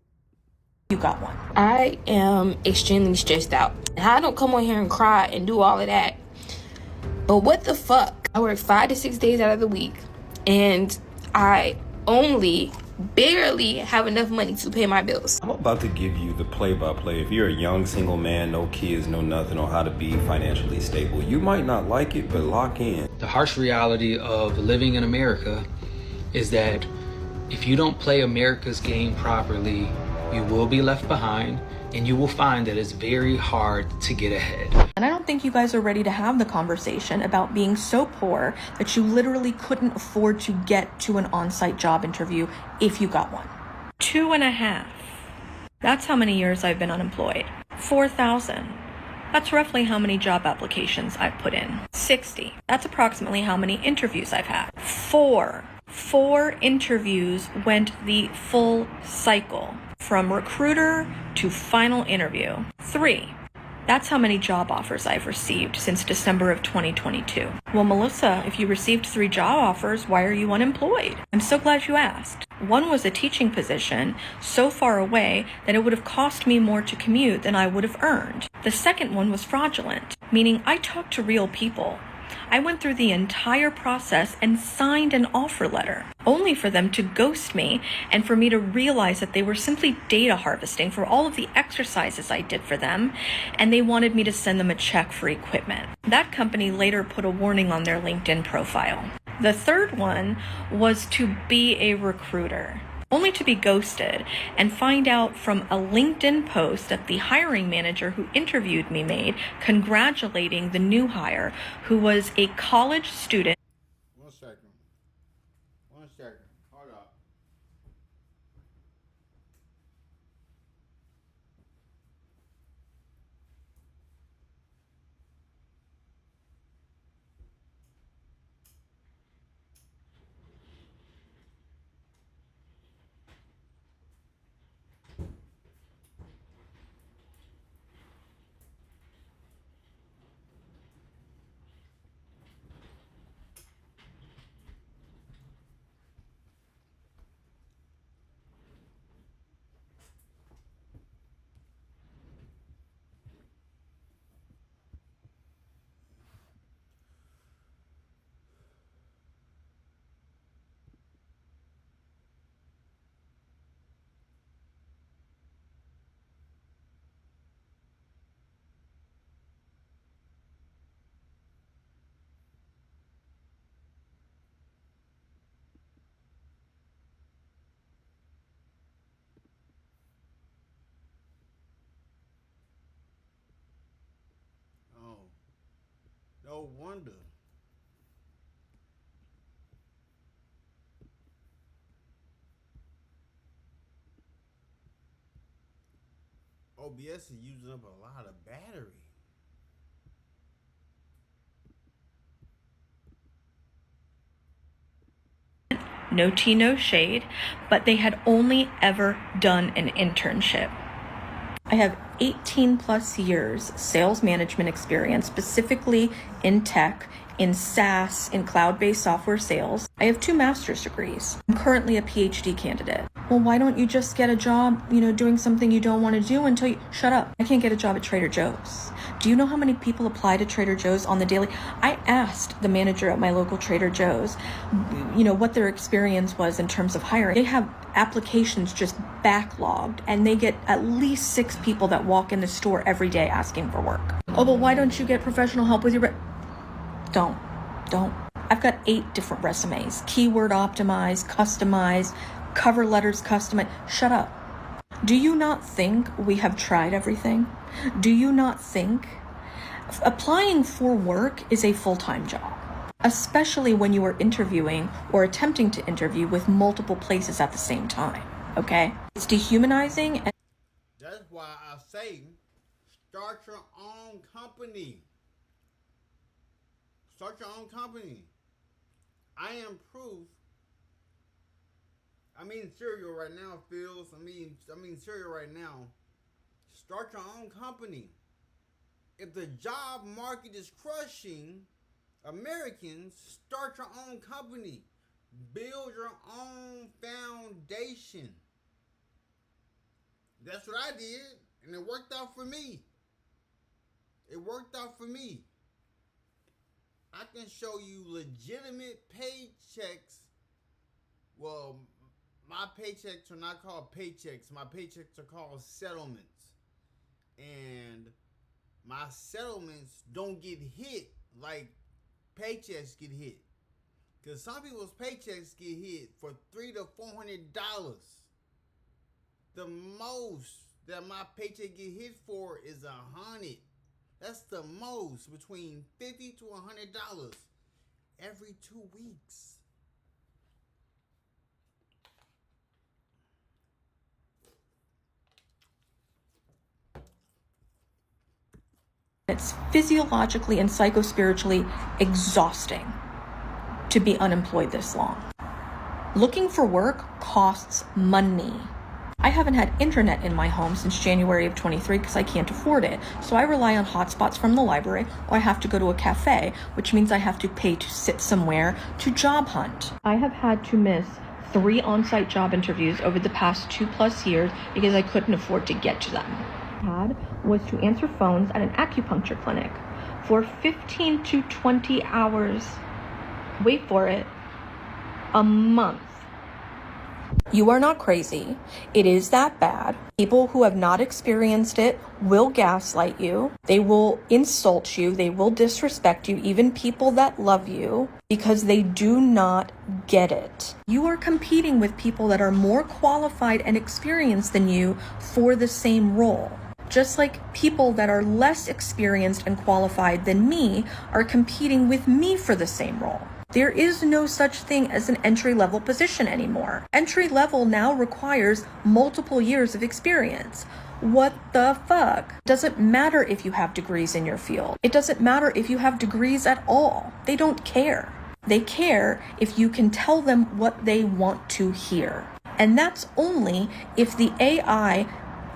You got one. I am extremely stressed out. I don't come on here and cry and do all of that. But what the fuck? I work 5 to 6 days out of the week, and I only barely have enough money to pay my bills. I'm about to give you the play-by-play. If you're a young single man, no kids, no nothing on how to be financially stable, you might not like it, but lock in. The harsh reality of living in America is that if you don't play America's game properly, you will be left behind, and you will find that it's very hard to get ahead. And I don't think you guys are ready to have the conversation about being so poor that you literally couldn't afford to get to an on-site job interview if you got one. 2.5. That's how many years I've been unemployed. 4,000. That's roughly how many job applications I've put in. 60. That's approximately how many interviews I've had. 4 interviews went the full cycle, from recruiter to final interview. 3. That's how many job offers I've received since December of 2022. Well, Melissa, if you received 3 job offers, why are you unemployed? I'm so glad you asked. One was a teaching position so far away that it would have cost me more to commute than I would have earned. The second one was fraudulent, meaning I talked to real people. I went through the entire process and signed an offer letter, only for them to ghost me and for me to realize that they were simply data harvesting for all of the exercises I did for them, and they wanted me to send them a check for equipment. That company later put a warning on their LinkedIn profile. The third one was to be a recruiter, only to be ghosted and find out from a LinkedIn post that the hiring manager who interviewed me made, congratulating the new hire, who was a college student. One second. Hold up. No wonder. OBS is using up a lot of battery. No tea, no shade, but they had only ever done an internship. I have 18 plus years sales management experience, specifically in tech, in SaaS, in cloud-based software sales. I have 2 master's degrees. I'm currently a PhD candidate. Well, why don't you just get a job, doing something you don't want to do until you... Shut up. I can't get a job at Trader Joe's. Do you know how many people apply to Trader Joe's on the daily? I asked the manager at my local Trader Joe's, what their experience was in terms of hiring. They have applications just backlogged, and they get at least 6 people that walk in the store every day asking for work. Oh, but why don't you get professional help with your... Don't. I've got 8 different resumes. Keyword optimized, customized, cover letters customized. Shut up. Do you not think we have tried everything? Do you not think applying for work is a full-time job? Especially when you are interviewing or attempting to interview with multiple places at the same time, okay? It's dehumanizing. And that's why I say start your own company. Start your own company. I am proof. I mean cereal right now, Phils. I mean cereal right now. Start your own company. If the job market is crushing Americans, start your own company. Build your own foundation. That's what I did, and it worked out for me. I can show you legitimate paychecks. Well, my paychecks are not called paychecks. My paychecks are called settlements. And my settlements don't get hit like paychecks get hit. Because some people's paychecks get hit for $300 to $400. The most that my paycheck get hit for is $100. That's the most, between $50 to $100 every 2 weeks. it's physiologically and psychospiritually exhausting to be unemployed this long. Looking for work costs money. I haven't had internet in my home since January of 23 because I can't afford it. So I rely on hotspots from the library, or I have to go to a cafe, which means I have to pay to sit somewhere to job hunt. I have had to miss 3 on-site job interviews over the past 2+ years because I couldn't afford to get to them. Had was to answer phones at an acupuncture clinic for 15 to 20 hours. Wait for it. A month. You are not crazy. It is that bad. People who have not experienced it will gaslight you. They will insult you. They will disrespect you, even people that love you, because they do not get it. You are competing with people that are more qualified and experienced than you for the same role. Just like people that are less experienced and qualified than me are competing with me for the same role. There is no such thing as an entry-level position anymore. Entry-level now requires multiple years of experience. What the fuck? Doesn't matter if you have degrees in your field. It doesn't matter if you have degrees at all. They don't care. They care if you can tell them what they want to hear. And that's only if the AI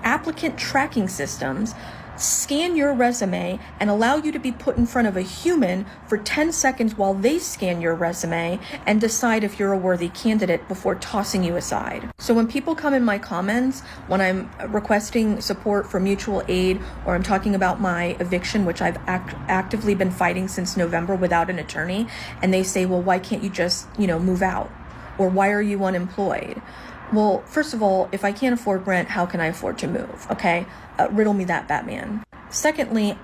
applicant tracking systems scan your resume and allow you to be put in front of a human for 10 seconds while they scan your resume and decide if you're a worthy candidate before tossing you aside. So when people come in my comments, when I'm requesting support for mutual aid, or I'm talking about my eviction, which I've actively been fighting since November without an attorney, and they say, well, why can't you just, move out? Or why are you unemployed? Well, first of all, if I can't afford rent, how can I afford to move? Okay? Riddle me that, Batman. Secondly,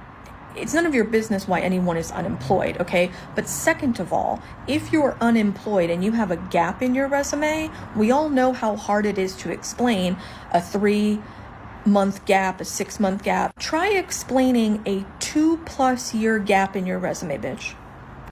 it's none of your business why anyone is unemployed, okay? But second of all, if you're unemployed and you have a gap in your resume, we all know how hard it is to explain a 3 month gap, a 6-month gap. Try explaining a 2+ year gap in your resume, bitch.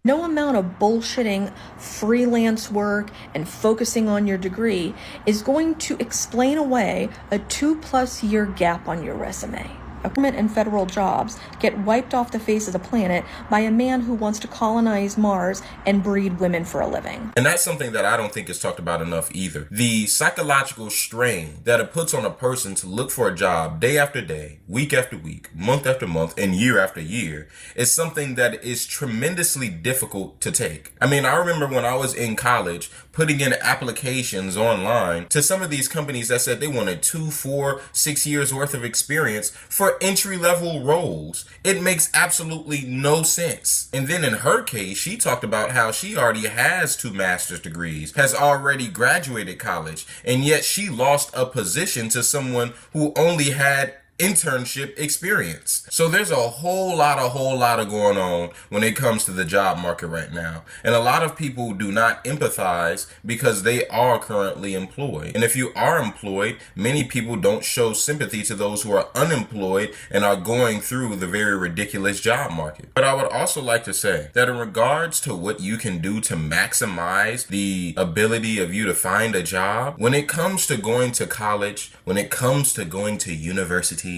No amount of bullshitting freelance work and focusing on your degree is going to explain away a 2+ year gap on your resume. Government and federal jobs get wiped off the face of the planet by a man who wants to colonize Mars and breed women for a living. And that's something that I don't think is talked about enough either. The psychological strain that it puts on a person to look for a job day after day, week after week, month after month, and year after year is something that is tremendously difficult to take. I mean, I remember when I was in college putting in applications online to some of these companies that said they wanted 2, 4, 6 years worth of experience for entry-level roles. It makes absolutely no sense. And then in her case, she talked about how she already has 2 master's degrees, has already graduated college, and yet she lost a position to someone who only had internship experience. So there's a whole lot of going on when it comes to the job market right now. And a lot of people do not empathize because they are currently employed. And if you are employed, many people don't show sympathy to those who are unemployed and are going through the very ridiculous job market. But I would also like to say that in regards to what you can do to maximize the ability of you to find a job, when it comes to going to college, when it comes to going to university,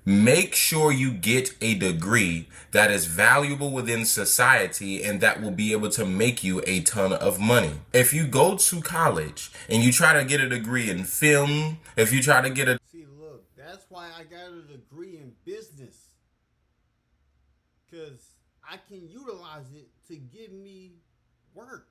make sure you get a degree that is valuable within society and that will be able to make you a ton of money. If you go to college and you try to get a degree in film, if you try to get a... See, look, that's why I got a degree in business. Because I can utilize it to give me work.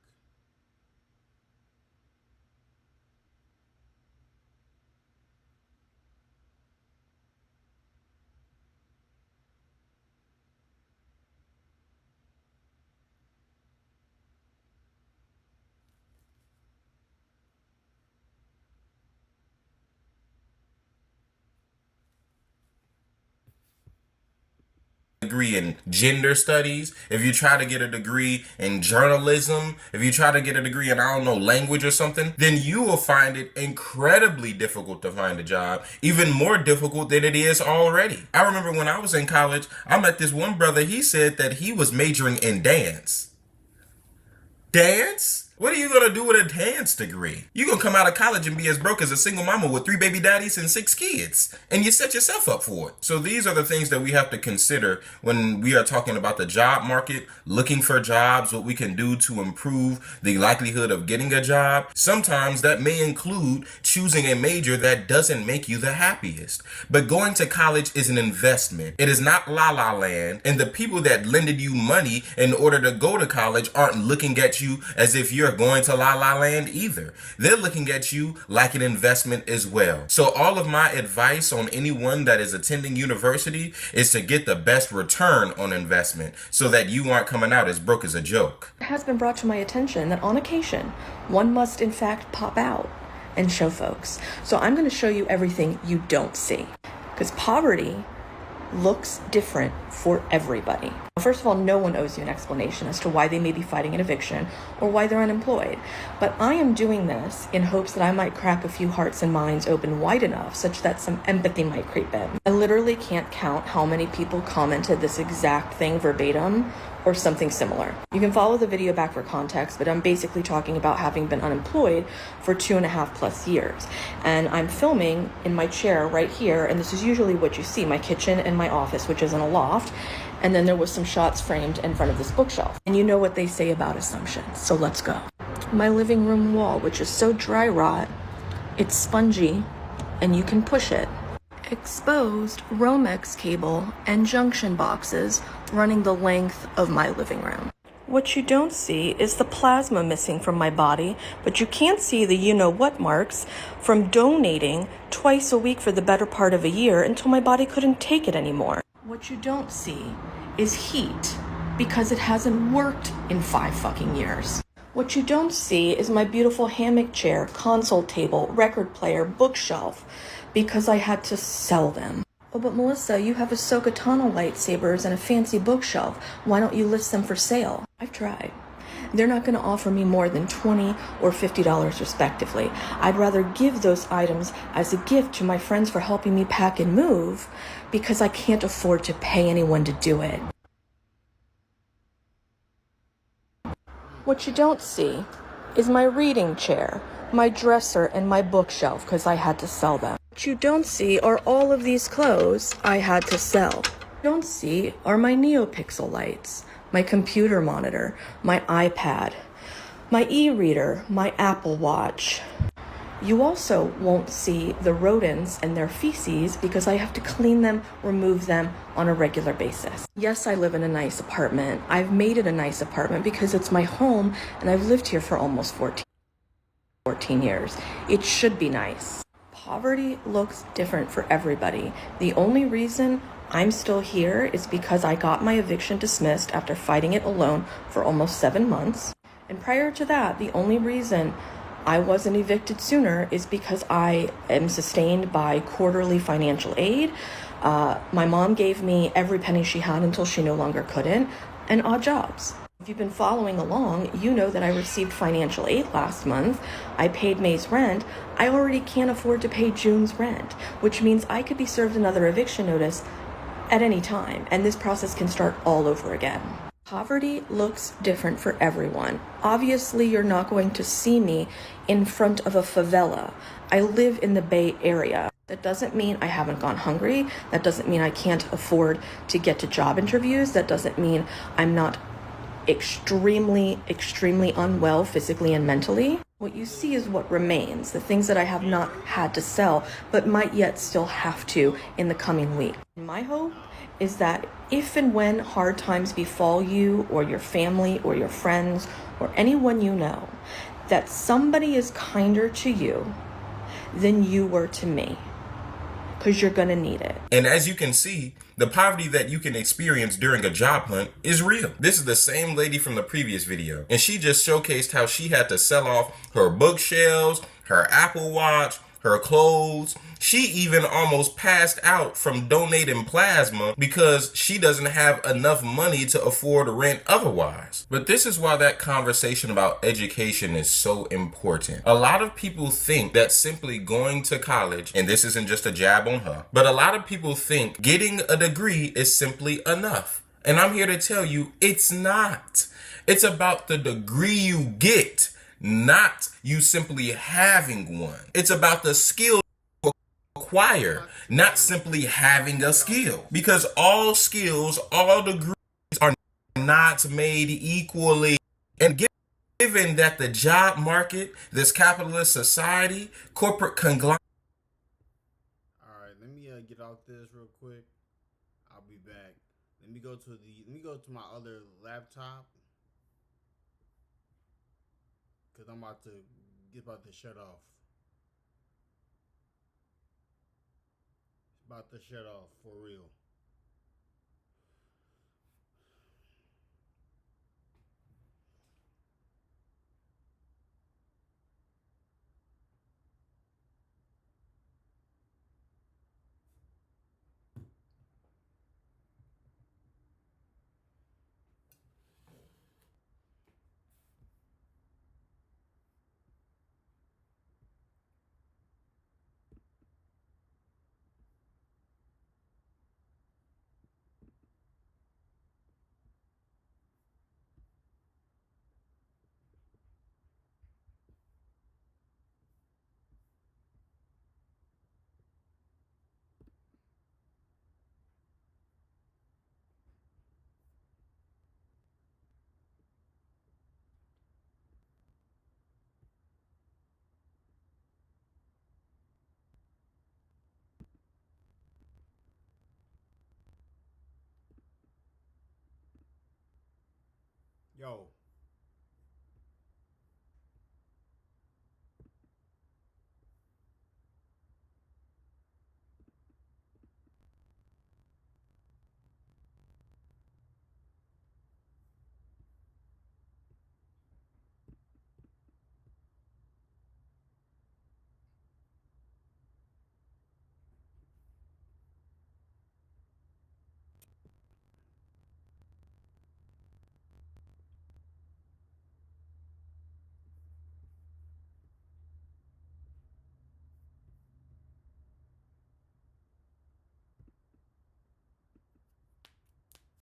degree in gender studies, if you try to get a degree in journalism, if you try to get a degree in, I don't know, language or something, then you will find it incredibly difficult to find a job, even more difficult than it is already. I remember when I was in college, I met this one brother, he said that he was majoring in dance. Dance? What are you going to do with a dance degree? You're going to come out of college and be as broke as a single mama with 3 baby daddies and 6 kids. And you set yourself up for it. So these are the things that we have to consider when we are talking about the job market, looking for jobs, what we can do to improve the likelihood of getting a job. Sometimes that may include choosing a major that doesn't make you the happiest. But going to college is an investment. It is not La La Land. And the people that lended you money in order to go to college aren't looking at you as if you're going to La La Land either. They're looking at you like an investment as well. So all of my advice on anyone that is attending university is to get the best return on investment so that you aren't coming out as broke as a joke. It has been brought to my attention that on occasion, one must in fact pop out and show folks. So I'm going to show you everything you don't see. Because poverty looks different for everybody. First of all, no one owes you an explanation as to why they may be fighting an eviction or why they're unemployed. But I am doing this in hopes that I might crack a few hearts and minds open wide enough such that some empathy might creep in. I literally can't count how many people commented this exact thing verbatim or something similar. You can follow the video back for context, but I'm basically talking about having been unemployed for 2.5+ years. And I'm filming in my chair right here, and this is usually what you see, my kitchen and my office, which is in a loft. And then there was some shots framed in front of this bookshelf. And you know what they say about assumptions, so let's go. My living room wall, which is so dry rot, it's spongy, and you can push it. Exposed Romex cable and junction boxes running the length of my living room. What you don't see is the plasma missing from my body, but you can't see the you-know-what marks from donating twice a week for the better part of a year until my body couldn't take it anymore. What you don't see is heat, because it hasn't worked in 5 fucking years. What you don't see is my beautiful hammock chair, console table, record player, bookshelf, because I had to sell them. Oh, but Melissa, you have Ahsoka Tano lightsabers and a fancy bookshelf. Why don't you list them for sale? I've tried. they're not going to offer me more than $20 or $50 respectively. I'd rather give those items as a gift to my friends for helping me pack and move because I can't afford to pay anyone to do it. What you don't see is my reading chair, my dresser, and my bookshelf because I had to sell them. What you don't see are all of these clothes I had to sell. What you don't see are my NeoPixel lights, my computer monitor, my iPad, my e-reader, my Apple Watch. You also won't see the rodents and their feces because I have to clean them, remove them on a regular basis. Yes, I live in a nice apartment. I've made it a nice apartment because it's my home and I've lived here for almost 14 years. It should be nice. Poverty looks different for everybody. The only reason I'm still here is because I got my eviction dismissed after fighting it alone for almost 7 months. And prior to that, the only reason I wasn't evicted sooner is because I am sustained by quarterly financial aid. My mom gave me every penny she had until she no longer couldn't, and odd jobs. If you've been following along, you know that I received financial aid last month. I paid May's rent. I already can't afford to pay June's rent, which means I could be served another eviction notice at any time, and this process can start all over again. Poverty looks different for everyone. Obviously, you're not going to see me in front of a favela. I live in the Bay Area. That doesn't mean I haven't gone hungry. That doesn't mean I can't afford to get to job interviews. That doesn't mean I'm not extremely unwell physically and mentally. What you see is what remains, the things that I have not had to sell, but might yet still have to in the coming week. My hope is that if and when hard times befall you or your family or your friends or anyone you know, that somebody is kinder to you than you were to me, because you're gonna need it. And as you can see, the poverty that you can experience during a job hunt is real. This is the same lady from the previous video, and she just showcased how she had to sell off her bookshelves, her Apple Watch, her clothes. She even almost passed out from donating plasma because she doesn't have enough money to afford rent otherwise. But this is why that conversation about education is so important. A lot of people think that simply going to college, and this isn't just a jab on her, but a lot of people think getting a degree is simply enough. And I'm here to tell you, it's not. It's about the degree you get, not you simply having one. It's about the skill you acquire, not simply having a skill. Because all skills, all degrees are not made equally. And given that the job market, this capitalist society, corporate conglomerate. All right, let me get off this real quick. I'll be back. Let me go to my other laptop, because I'm about to shut off. It's about to shut off for real. Yo.